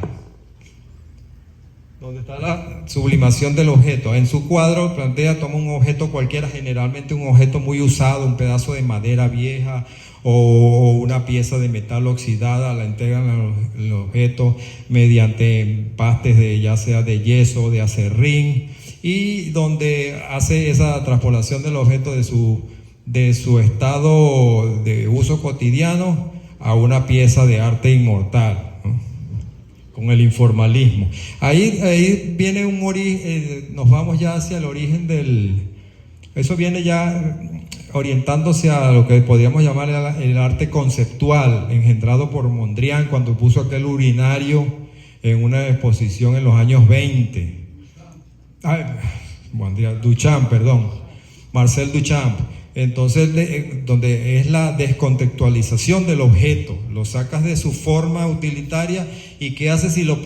donde está la sublimación del objeto. En su cuadro toma un objeto cualquiera, generalmente un objeto muy usado, un pedazo de madera vieja o una pieza de metal oxidada, la integran en el objeto mediante pastes ya sea de yeso o de acerrín, y donde hace esa transpolación del objeto de su estado de uso cotidiano a una pieza de arte inmortal, ¿no? Con el informalismo. Ahí viene un origen, nos vamos ya hacia el origen eso viene ya orientándose a lo que podríamos llamar el arte conceptual, engendrado por Mondrian cuando puso aquel urinario en una exposición en los años 20. Duchamp, perdón, Marcel Duchamp. Entonces, donde es la descontextualización del objeto, lo sacas de su forma utilitaria y ¿qué haces si lo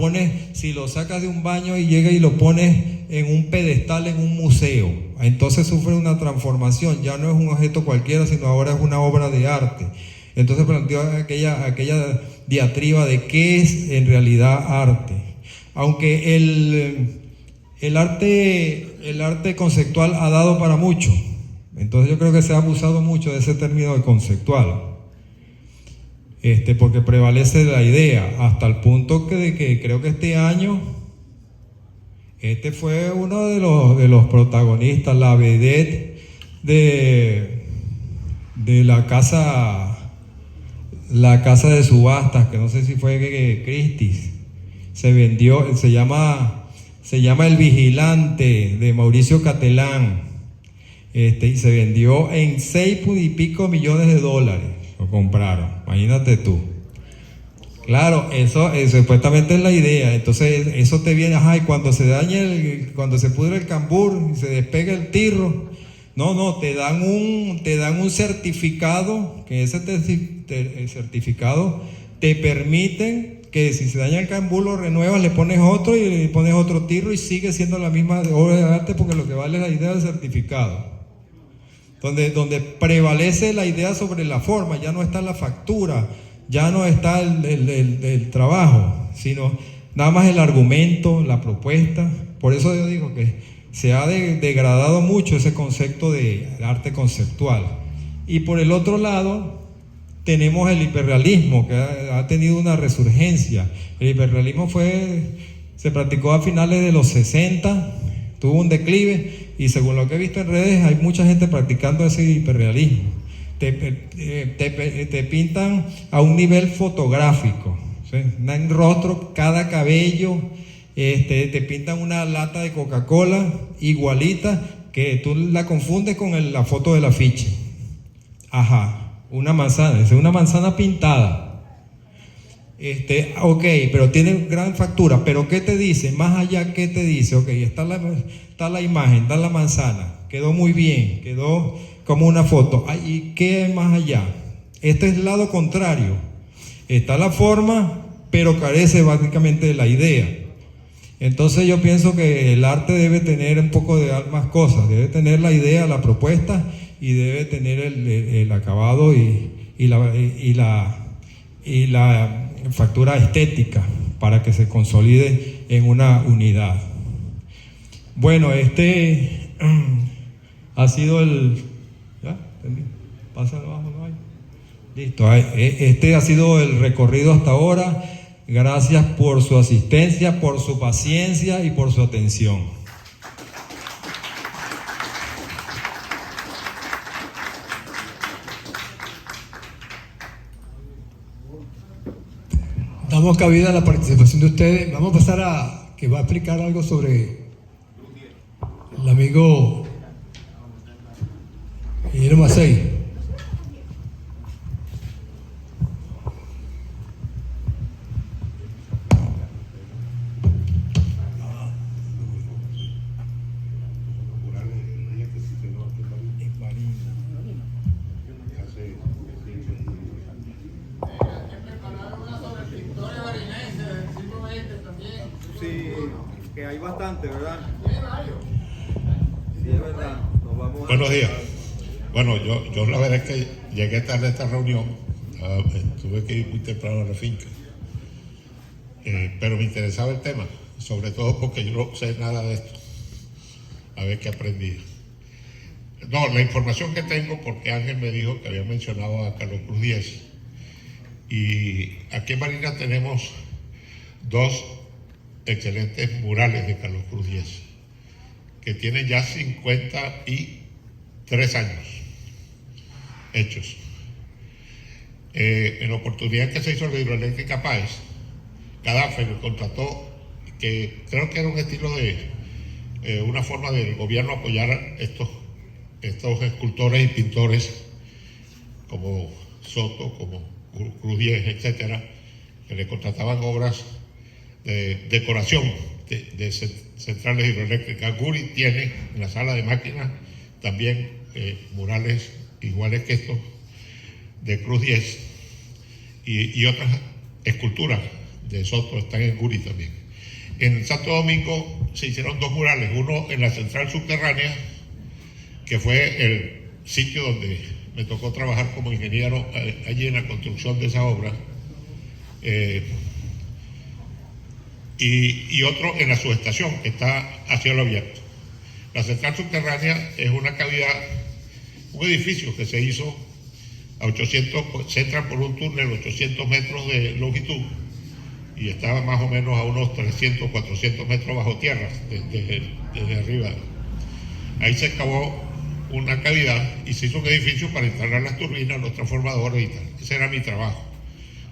sacas de un baño y llega y lo pones en un pedestal en un museo? Entonces sufre una transformación, ya no es un objeto cualquiera, sino ahora es una obra de arte. Entonces planteó aquella diatriba de qué es en realidad arte. Aunque el arte conceptual ha dado para mucho. Entonces yo creo que se ha abusado mucho de ese término de conceptual, porque prevalece la idea, hasta el punto de que creo que este año, fue uno de los protagonistas, la vedette de la casa de subastas, que no sé si fue Christie's, se vendió, se llama El Vigilante, de Mauricio Catelán. Y se vendió en 6 y pico millones de dólares. Lo compraron, imagínate tú. Claro, eso supuestamente es la idea. Entonces eso te viene, y cuando se cuando se pudre el cambur y se despega el tirro, te dan un certificado, que ese certificado te permiten que si se daña el cambur lo renuevas, le pones otro y le pones otro tirro y sigue siendo la misma obra de arte, porque lo que vale es la idea del certificado. Donde prevalece la idea sobre la forma, ya no está la factura, ya no está el trabajo, sino nada más el argumento, la propuesta. Por eso yo digo que se ha degradado mucho ese concepto de arte conceptual. Y por el otro lado tenemos el hiperrealismo, que ha tenido una resurgencia. El hiperrealismo se practicó a finales de los 60, tuvo un declive, y según lo que he visto en redes hay mucha gente practicando ese hiperrealismo. Te pintan a un nivel fotográfico, ¿sí? Un rostro, cada cabello, te pintan una lata de Coca-Cola igualita, que tú la confundes con la foto del afiche. Ajá, una manzana, es una manzana pintada. Ok, pero tiene gran factura, pero ¿qué te dice? Más allá, ¿qué te dice? Ok, está la imagen, está la manzana, quedó muy bien, quedó como una foto. ¿Y qué más allá? Este es el lado contrario. Está la forma, pero carece básicamente de la idea. Entonces yo pienso que el arte debe tener un poco de más cosas, debe tener la idea, la propuesta, y debe tener el acabado y la factura estética para que se consolide en una unidad. Bueno, ha sido ¿ya? Pásalo abajo, no hay. Listo, este ha sido el recorrido hasta ahora. Gracias por su asistencia, por su paciencia y por su atención. Damos cabida a la participación de ustedes. Vamos a pasar a que va a explicar algo sobre el amigo Ingeniero Macei. Sí, que hay bastante, ¿verdad? Sí, es verdad. Nos vamos Buenos días. Bueno, yo la verdad es que llegué tarde a esta reunión, tuve que ir muy temprano a la finca, pero me interesaba el tema, sobre todo porque yo no sé nada de esto, a ver qué aprendí. No, la información que tengo, porque Ángel me dijo que había mencionado a Carlos Cruz Diez, y aquí en Barinas tenemos dos excelentes murales de Carlos Cruz Diez, que tienen ya 53 años hechos. En la oportunidad que se hizo la hidroeléctrica Páez, Gaddafi le contrató, que creo que era un estilo de una forma del gobierno apoyar a estos escultores y pintores como Soto, como Cruz Diez, etcétera, que le contrataban obras de decoración de centrales hidroeléctricas. Guri tiene en la sala de máquinas también murales iguales que estos de Cruz Diez, y otras esculturas de Soto están en Guri también. En Santo Domingo se hicieron dos murales, uno en la central subterránea, que fue el sitio donde me tocó trabajar como ingeniero allí en la construcción de esa obra, y otro en la subestación, que está a cielo abierto. La central subterránea es una cavidad, un edificio que se hizo a 800, se entra por un túnel 800 metros de longitud y estaba más o menos a unos 300, 400 metros bajo tierra, desde arriba. Ahí se excavó una cavidad y se hizo un edificio para instalar las turbinas, los transformadores y tal. Ese era mi trabajo.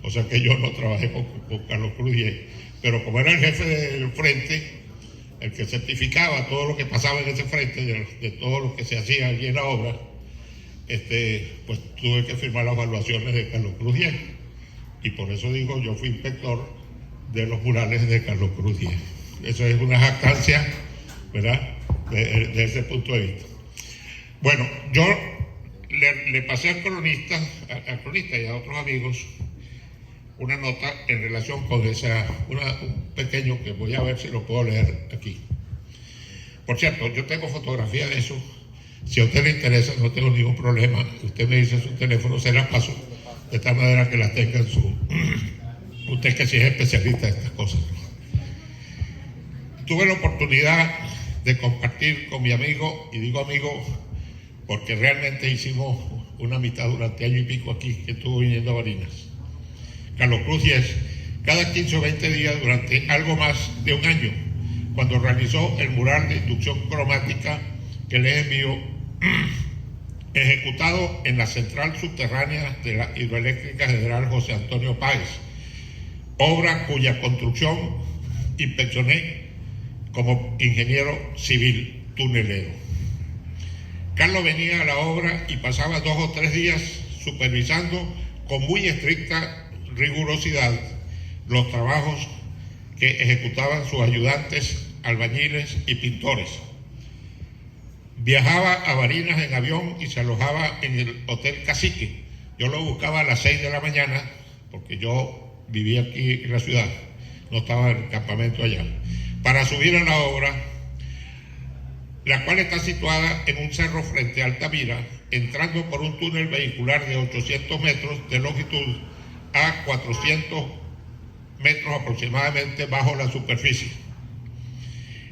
O sea que yo no trabajé con Carlos Cruz Diez, pero como era el jefe del frente, el que certificaba todo lo que pasaba en ese frente, de todo lo que se hacía allí en la obra, pues tuve que firmar las evaluaciones de Carlos Cruz Diez. Y por eso digo, yo fui inspector de los murales de Carlos Cruz Diez. Eso es una jactancia, ¿verdad?, de ese punto de vista. Bueno, yo le pasé al cronista y a otros amigos una nota en relación con un pequeño que voy a ver si lo puedo leer aquí. Por cierto, yo tengo fotografía de eso. Si a usted le interesa, no tengo ningún problema. Usted me dice su teléfono, se las paso, de tal manera que las tenga en su... Usted que sí es especialista de estas cosas, ¿no? tuve la oportunidad de compartir con mi amigo, y digo amigo porque realmente hicimos una amistad durante año y pico aquí, que estuvo viniendo a Barinas, Carlos Cruz Díez, cada 15 o 20 días durante algo más de un año, cuando realizó el mural de inducción cromática que les envío, ejecutado en la central subterránea de la hidroeléctrica General José Antonio Páez, obra cuya construcción inspeccioné como ingeniero civil tunelero. Carlos venía a la obra y pasaba 2 o 3 días supervisando con muy estricta rigurosidad los trabajos que ejecutaban sus ayudantes, albañiles y pintores. Viajaba a Barinas en avión y se alojaba en el Hotel Cacique. Yo lo buscaba a las 6 de la mañana, porque yo vivía aquí en la ciudad, no estaba en el campamento allá, para subir a la obra, la cual está situada en un cerro frente a Altamira, entrando por un túnel vehicular de 800 metros de longitud a 400 metros aproximadamente bajo la superficie.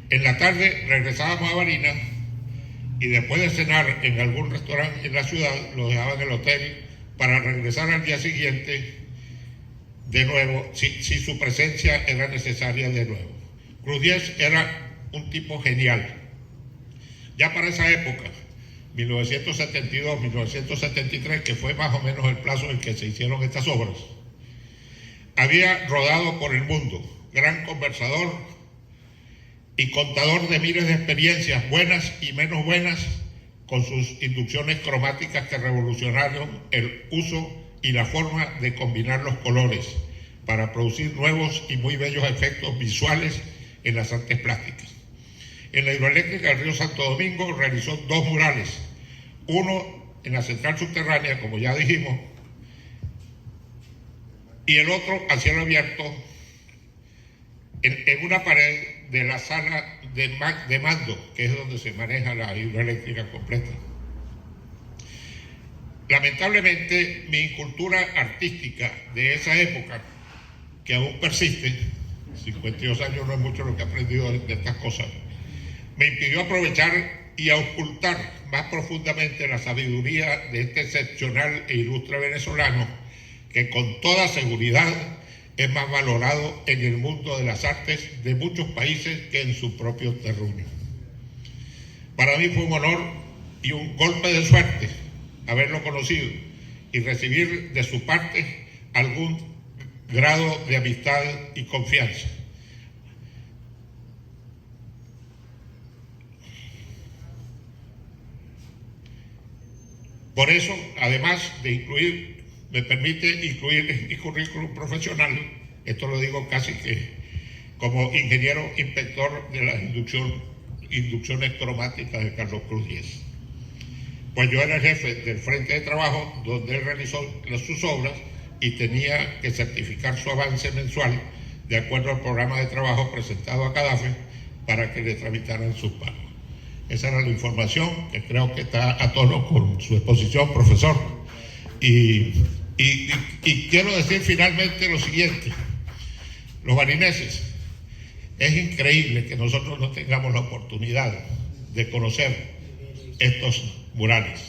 En la tarde regresábamos a Barinas y después de cenar en algún restaurante en la ciudad, lo dejaba en el hotel para regresar al día siguiente de nuevo, si su presencia era necesaria de nuevo. Cruz Díez era un tipo genial. Ya para esa época, 1972, 1973, que fue más o menos el plazo en que se hicieron estas obras, había rodado por el mundo, gran conversador y contador de miles de experiencias, buenas y menos buenas, con sus inducciones cromáticas que revolucionaron el uso y la forma de combinar los colores para producir nuevos y muy bellos efectos visuales en las artes plásticas. En la hidroeléctrica del río Santo Domingo realizó 2 murales, uno en la central subterránea, como ya dijimos, y el otro a cielo abierto en una pared de la sala de mando, que es donde se maneja la hidroeléctrica completa. Lamentablemente, mi incultura artística de esa época, que aún persiste, 52 años no es mucho lo que he aprendido de estas cosas, me impidió aprovechar y auscultar más profundamente la sabiduría de este excepcional e ilustre venezolano, que con toda seguridad es más valorado en el mundo de las artes de muchos países que en su propio terruño. Para mí fue un honor y un golpe de suerte haberlo conocido y recibir de su parte algún grado de amistad y confianza. Por eso, además de incluir, me permite incluir en mi currículum profesional, esto lo digo casi que como ingeniero inspector de las inducciones cromáticas de Carlos Cruz Díez. Pues yo era el jefe del frente de trabajo donde él realizó sus obras y tenía que certificar su avance mensual de acuerdo al programa de trabajo presentado a CADAFE para que le tramitaran sus pagos. Esa era la información que creo que está a tono con su exposición, profesor. Y quiero decir finalmente lo siguiente. Los barineses, es increíble que nosotros no tengamos la oportunidad de conocer estos murales.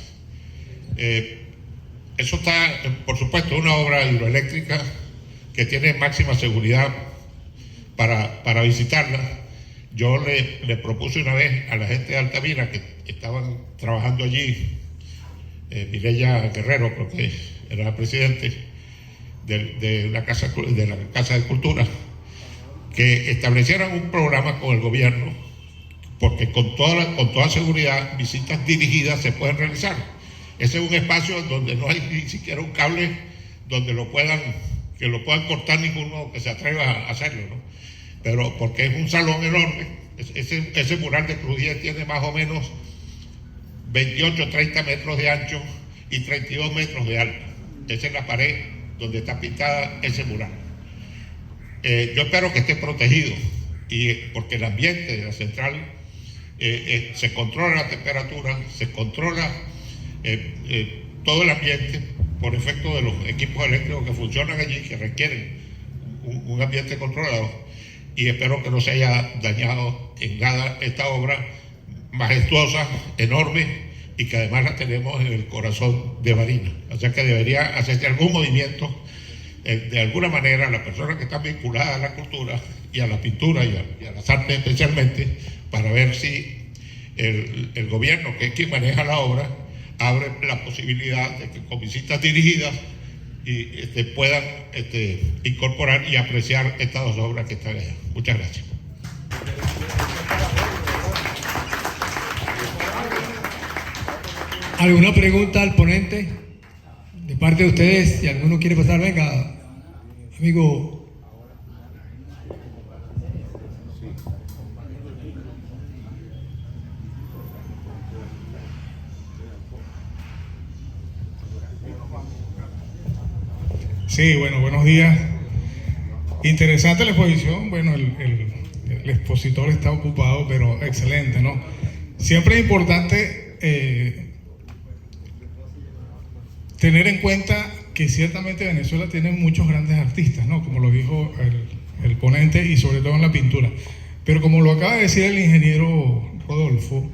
Eso está, por supuesto, una obra hidroeléctrica que tiene máxima seguridad para visitarla. Yo le propuse una vez a la gente de Altamira que estaban trabajando allí, Mireya Guerrero, creo que era la presidente de la Casa de Cultura, que establecieran un programa con el gobierno, porque con toda seguridad visitas dirigidas se pueden realizar. Ese es un espacio donde no hay ni siquiera un cable donde que lo puedan cortar ninguno que se atreva a hacerlo, ¿no? Pero porque es un salón enorme. Ese mural de Cruz Díez tiene más o menos 28, 30 metros de ancho y 32 metros de alto. Esa es la pared donde está pintada ese mural. Yo espero que esté protegido, porque el ambiente de la central se controla la temperatura, se controla todo el ambiente por efecto de los equipos eléctricos que funcionan allí, que requieren un ambiente controlado. y espero que no se haya dañado en nada esta obra majestuosa, enorme, y que además la tenemos en el corazón de Barinas. O sea que debería hacerse algún movimiento, de alguna manera, las personas que están vinculadas a la cultura y a la pintura y a las artes especialmente, para ver si el gobierno, que es quien maneja la obra, abre la posibilidad de que con visitas dirigidas puedan incorporar y apreciar estas dos obras que están allá. Muchas gracias. ¿Alguna pregunta al ponente? De parte de ustedes, si alguno quiere pasar, venga, amigo. Sí, bueno, buenos días. Interesante la exposición. Bueno, el expositor está ocupado, pero excelente, ¿no? Siempre es importante tener en cuenta que ciertamente Venezuela tiene muchos grandes artistas, ¿no? Como lo dijo el ponente, y sobre todo en la pintura. Pero como lo acaba de decir el ingeniero Rodolfo,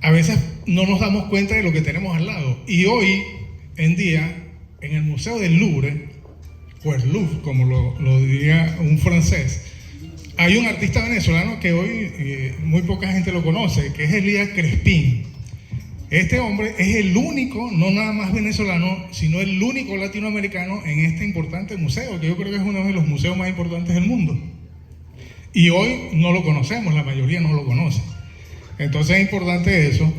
a veces no nos damos cuenta de lo que tenemos al lado. Y hoy en día, en el Museo del Louvre, o el Louvre, como lo diría un francés, hay un artista venezolano que hoy muy poca gente lo conoce, que es Elías Crespín. Este hombre es el único, no nada más venezolano, sino el único latinoamericano en este importante museo, que yo creo que es uno de los museos más importantes del mundo. Y hoy no lo conocemos, la mayoría no lo conoce. Entonces es importante eso.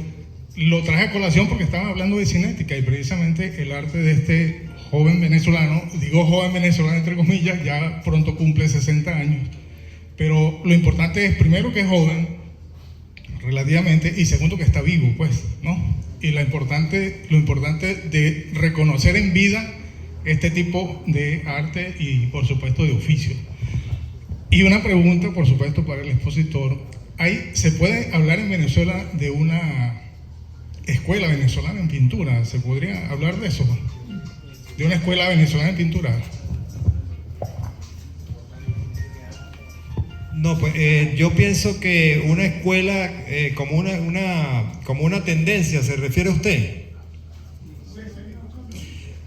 Lo traje a colación porque estaban hablando de cinética, y precisamente el arte de este joven venezolano, digo joven venezolano entre comillas, ya pronto cumple 60 años. Pero lo importante es, primero, que es joven, relativamente, y segundo, que está vivo, pues, ¿no? Y lo importante de reconocer en vida este tipo de arte y, por supuesto, de oficio. Y una pregunta, por supuesto, para el expositor. ¿Se puede hablar en Venezuela de una escuela venezolana en pintura? ¿Se podría hablar de eso? ¿De una escuela venezolana en pintura? No, pues yo pienso que una escuela como una tendencia, ¿se refiere a usted?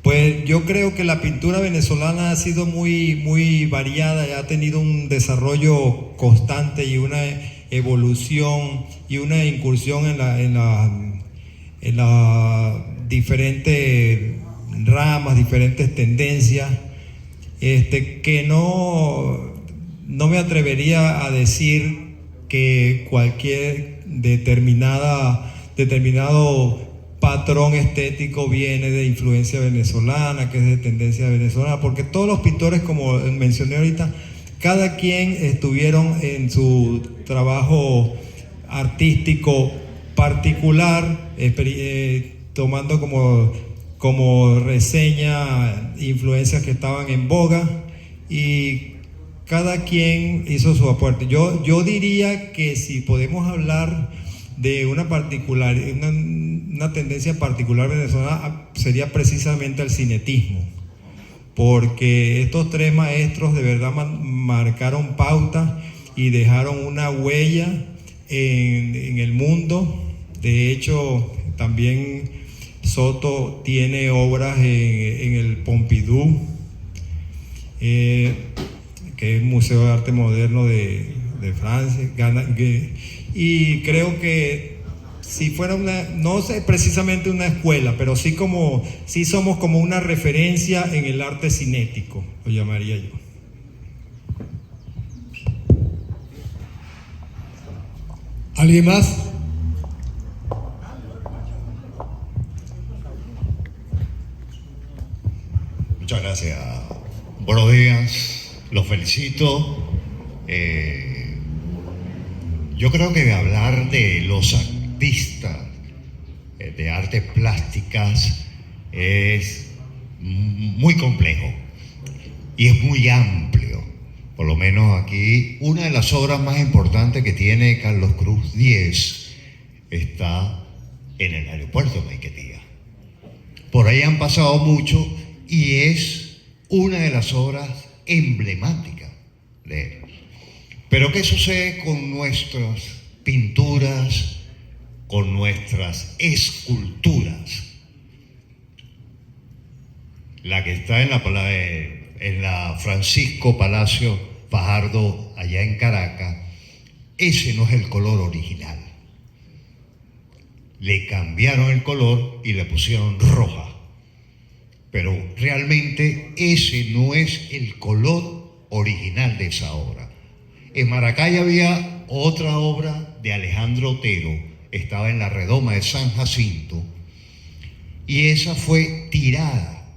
Pues yo creo que la pintura venezolana ha sido muy variada y ha tenido un desarrollo constante y una evolución y una incursión en las diferentes ramas, diferentes tendencias, que no me atrevería a decir que cualquier determinado patrón estético viene de influencia venezolana, que es de tendencia venezolana, porque todos los pintores, como mencioné ahorita, cada quien estuvieron en su trabajo artístico particular, tomando como reseña influencias que estaban en boga, y cada quien hizo su aporte. Yo diría que si podemos hablar de una tendencia particular venezolana, sería precisamente el cinetismo, porque estos tres maestros de verdad marcaron pauta y dejaron una huella en el mundo. De hecho, también Soto tiene obras en el Pompidou, que es el Museo de Arte Moderno de Francia, y creo que si fuera no sé precisamente una escuela, pero sí somos como una referencia en el arte cinético, lo llamaría yo. ¿Alguien más? Muchas gracias. Buenos días, los felicito. Yo creo que hablar de los artistas de artes plásticas es muy complejo y es muy amplio. Por lo menos aquí, una de las obras más importantes que tiene Carlos Cruz Diez está en el aeropuerto de Maiquetía. Por ahí han pasado mucho y es una de las obras emblemáticas de él. Pero ¿qué sucede con nuestras pinturas, con nuestras esculturas? La que está en la Francisco Palacio Fajardo, allá en Caracas, ese no es el color original. Le cambiaron el color y le pusieron roja. Pero realmente ese no es el color original de esa obra. En Maracay había otra obra de Alejandro Otero, estaba en la redoma de San Jacinto, y esa fue tirada,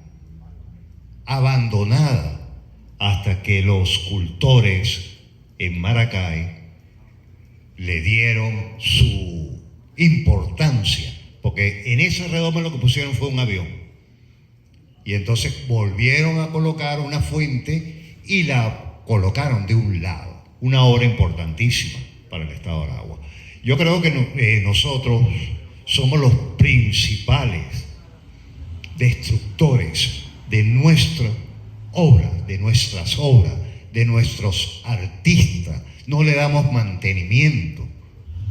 abandonada, hasta que los cultores en Maracay le dieron su importancia, porque en esa redoma lo que pusieron fue un avión. Y entonces volvieron a colocar una fuente y la colocaron de un lado. Una obra importantísima para el estado de Aragua. Yo creo que nosotros somos los principales destructores de nuestra obra, de nuestras obras, de nuestros artistas. No le damos mantenimiento.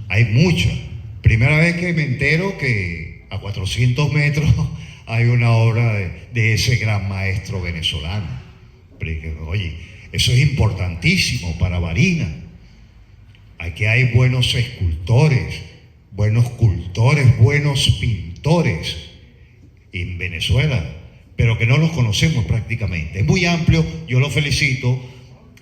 Hay muchas. Primera vez que me entero que a 400 metros hay una obra de ese gran maestro venezolano. Pero, oye, eso es importantísimo para Barinas. Aquí hay buenos escultores, buenos cultores, buenos pintores en Venezuela, pero que no los conocemos prácticamente. Es muy amplio, yo lo felicito,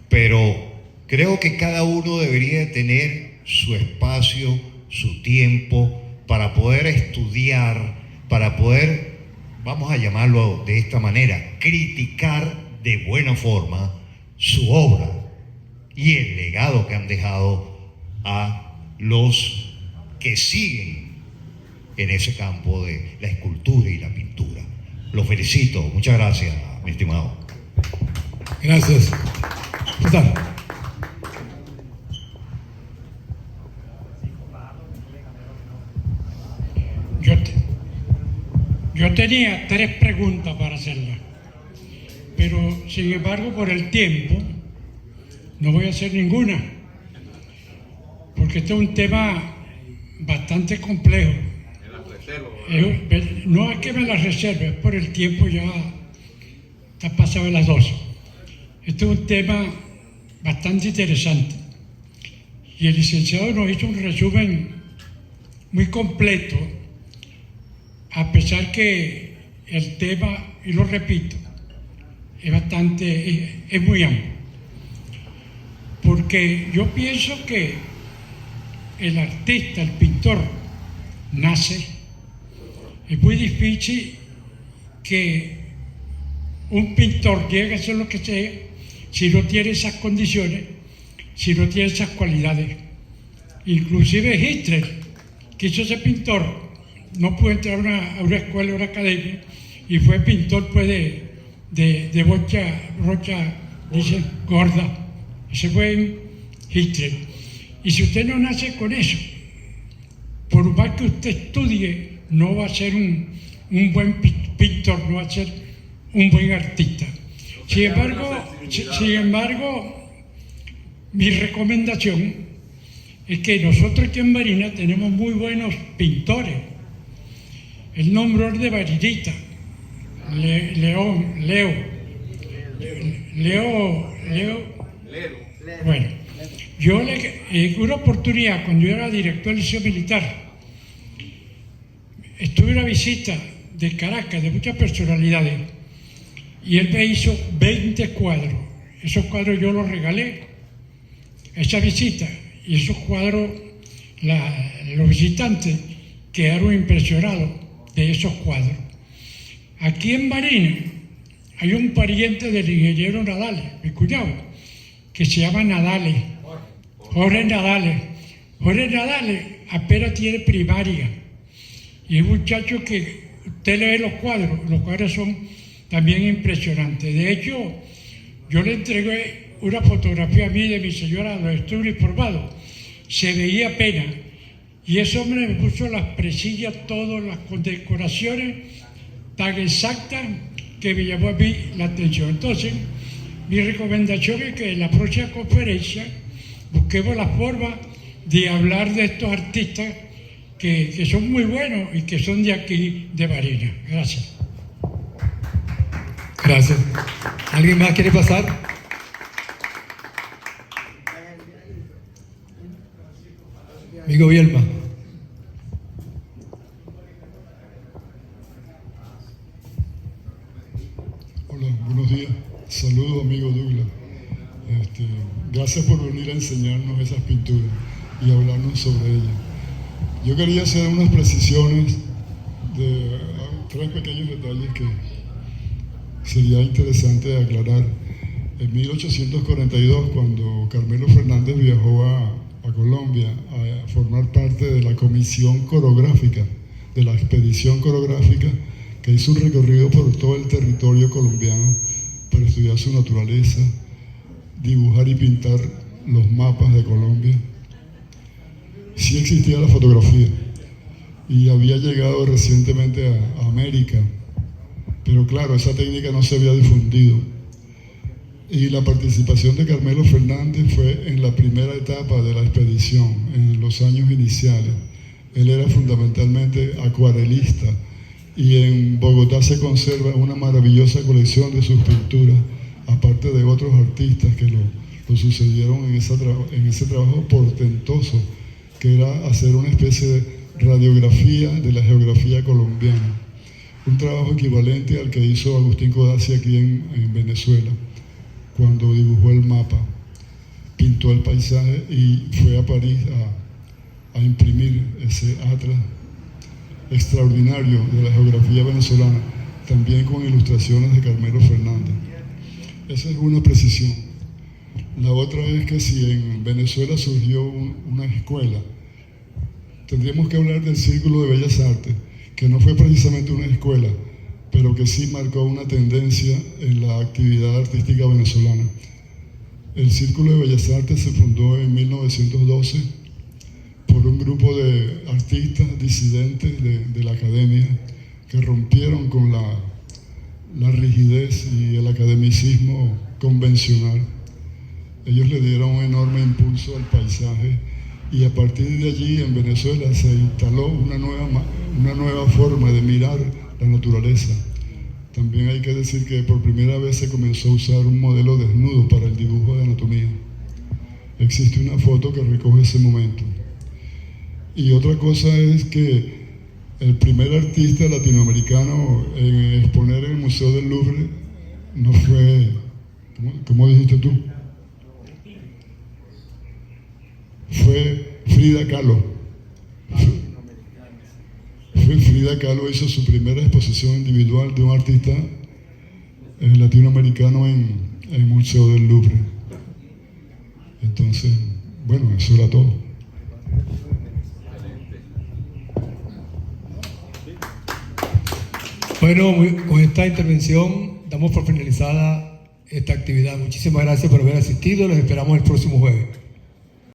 pero creo que cada uno debería tener su espacio, su tiempo para poder estudiar, para poder, vamos a llamarlo de esta manera, criticar de buena forma su obra y el legado que han dejado a los que siguen en ese campo de la escultura y la pintura. Los felicito. Muchas gracias, mi estimado. Gracias. ¿Qué tal? Yo tenía 3 preguntas para hacerlas, pero sin embargo por el tiempo no voy a hacer ninguna, porque este es un tema bastante complejo. No es que me las reserve, es por el tiempo, ya está pasado de las 12. Este es un tema bastante interesante y el licenciado nos hizo un resumen muy completo, a pesar que el tema, y lo repito, es muy amplio. Porque yo pienso que el artista, el pintor, nace. Es muy difícil que un pintor llegue a ser lo que sea si no tiene esas condiciones, si no tiene esas cualidades. Inclusive Hitler, que hizo ese pintor, no pudo entrar a una escuela o una academia y fue pintor pues de rocha, dice, gorda. Ese fue Hitler. Y si usted no nace con eso, por más que usted estudie, no va a ser un buen pintor, no va a ser un buen artista. Sin embargo, mi recomendación es que nosotros aquí en Barinas tenemos muy buenos pintores. El nombre de Barinita, Leo. Bueno, yo en una oportunidad, cuando yo era director del Liceo Militar, estuve en una visita de Caracas, de muchas personalidades, y él me hizo 20 cuadros. Esos cuadros yo los regalé a esa visita, y esos cuadros, los visitantes quedaron impresionados de esos cuadros. Aquí en Barinas hay un pariente del ingeniero Nadales, mi cuñado, que se llama Nadales, Jorge Nadales. Jorge Nadales apenas tiene primaria y es un muchacho que usted le ve los cuadros son también impresionantes. De hecho, yo le entregué una fotografía a mí de mi señora, lo estuve informado, se veía pena. Y ese hombre me puso las presillas, todas las condecoraciones tan exactas que me llamó a mí la atención. Entonces, mi recomendación es que en la próxima conferencia busquemos la forma de hablar de estos artistas que son muy buenos y que son de aquí, de Barinas. Gracias. Gracias. ¿Alguien más quiere pasar? Amigo Bielma. Hola, buenos días. Saludos, amigo Douglas. Gracias por venir a enseñarnos esas pinturas y hablarnos sobre ellas. Yo quería hacer unas precisiones de 3 pequeños detalles que sería interesante aclarar. En 1842, cuando Carmelo Fernández viajó a Colombia a formar parte de la comisión coreográfica, de la expedición coreográfica, que hizo un recorrido por todo el territorio colombiano para estudiar su naturaleza, dibujar y pintar los mapas de Colombia. Sí existía la fotografía y había llegado recientemente a América, pero claro, esa técnica no se había difundido. Y la participación de Carmelo Fernández fue en la primera etapa de la expedición, en los años iniciales. Él era fundamentalmente acuarelista y en Bogotá se conserva una maravillosa colección de sus pinturas, aparte de otros artistas que lo sucedieron en ese trabajo portentoso, que era hacer una especie de radiografía de la geografía colombiana. Un trabajo equivalente al que hizo Agustín Codazzi aquí en Venezuela, cuando dibujó el mapa, pintó el paisaje y fue a París a imprimir ese atlas extraordinario de la geografía venezolana, también con ilustraciones de Carmelo Fernández. Esa es una precisión. La otra es que si en Venezuela surgió una escuela, tendríamos que hablar del Círculo de Bellas Artes, que no fue precisamente una escuela, pero que sí marcó una tendencia en la actividad artística venezolana. El Círculo de Bellas Artes se fundó en 1912 por un grupo de artistas disidentes de la academia que rompieron con la rigidez y el academicismo convencional. Ellos le dieron un enorme impulso al paisaje y a partir de allí en Venezuela se instaló una nueva forma de mirar la naturaleza. También hay que decir que por primera vez se comenzó a usar un modelo desnudo para el dibujo de anatomía. Existe una foto que recoge ese momento. Y otra cosa es que el primer artista latinoamericano en exponer en el Museo del Louvre no fue, ¿cómo dijiste tú? Fue Frida Kahlo. Frida Kahlo hizo su primera exposición individual de un artista latinoamericano en el Museo del Louvre. Entonces, bueno, eso era todo. Bueno, con esta intervención damos por finalizada esta actividad. Muchísimas gracias por haber asistido. Los esperamos el próximo jueves.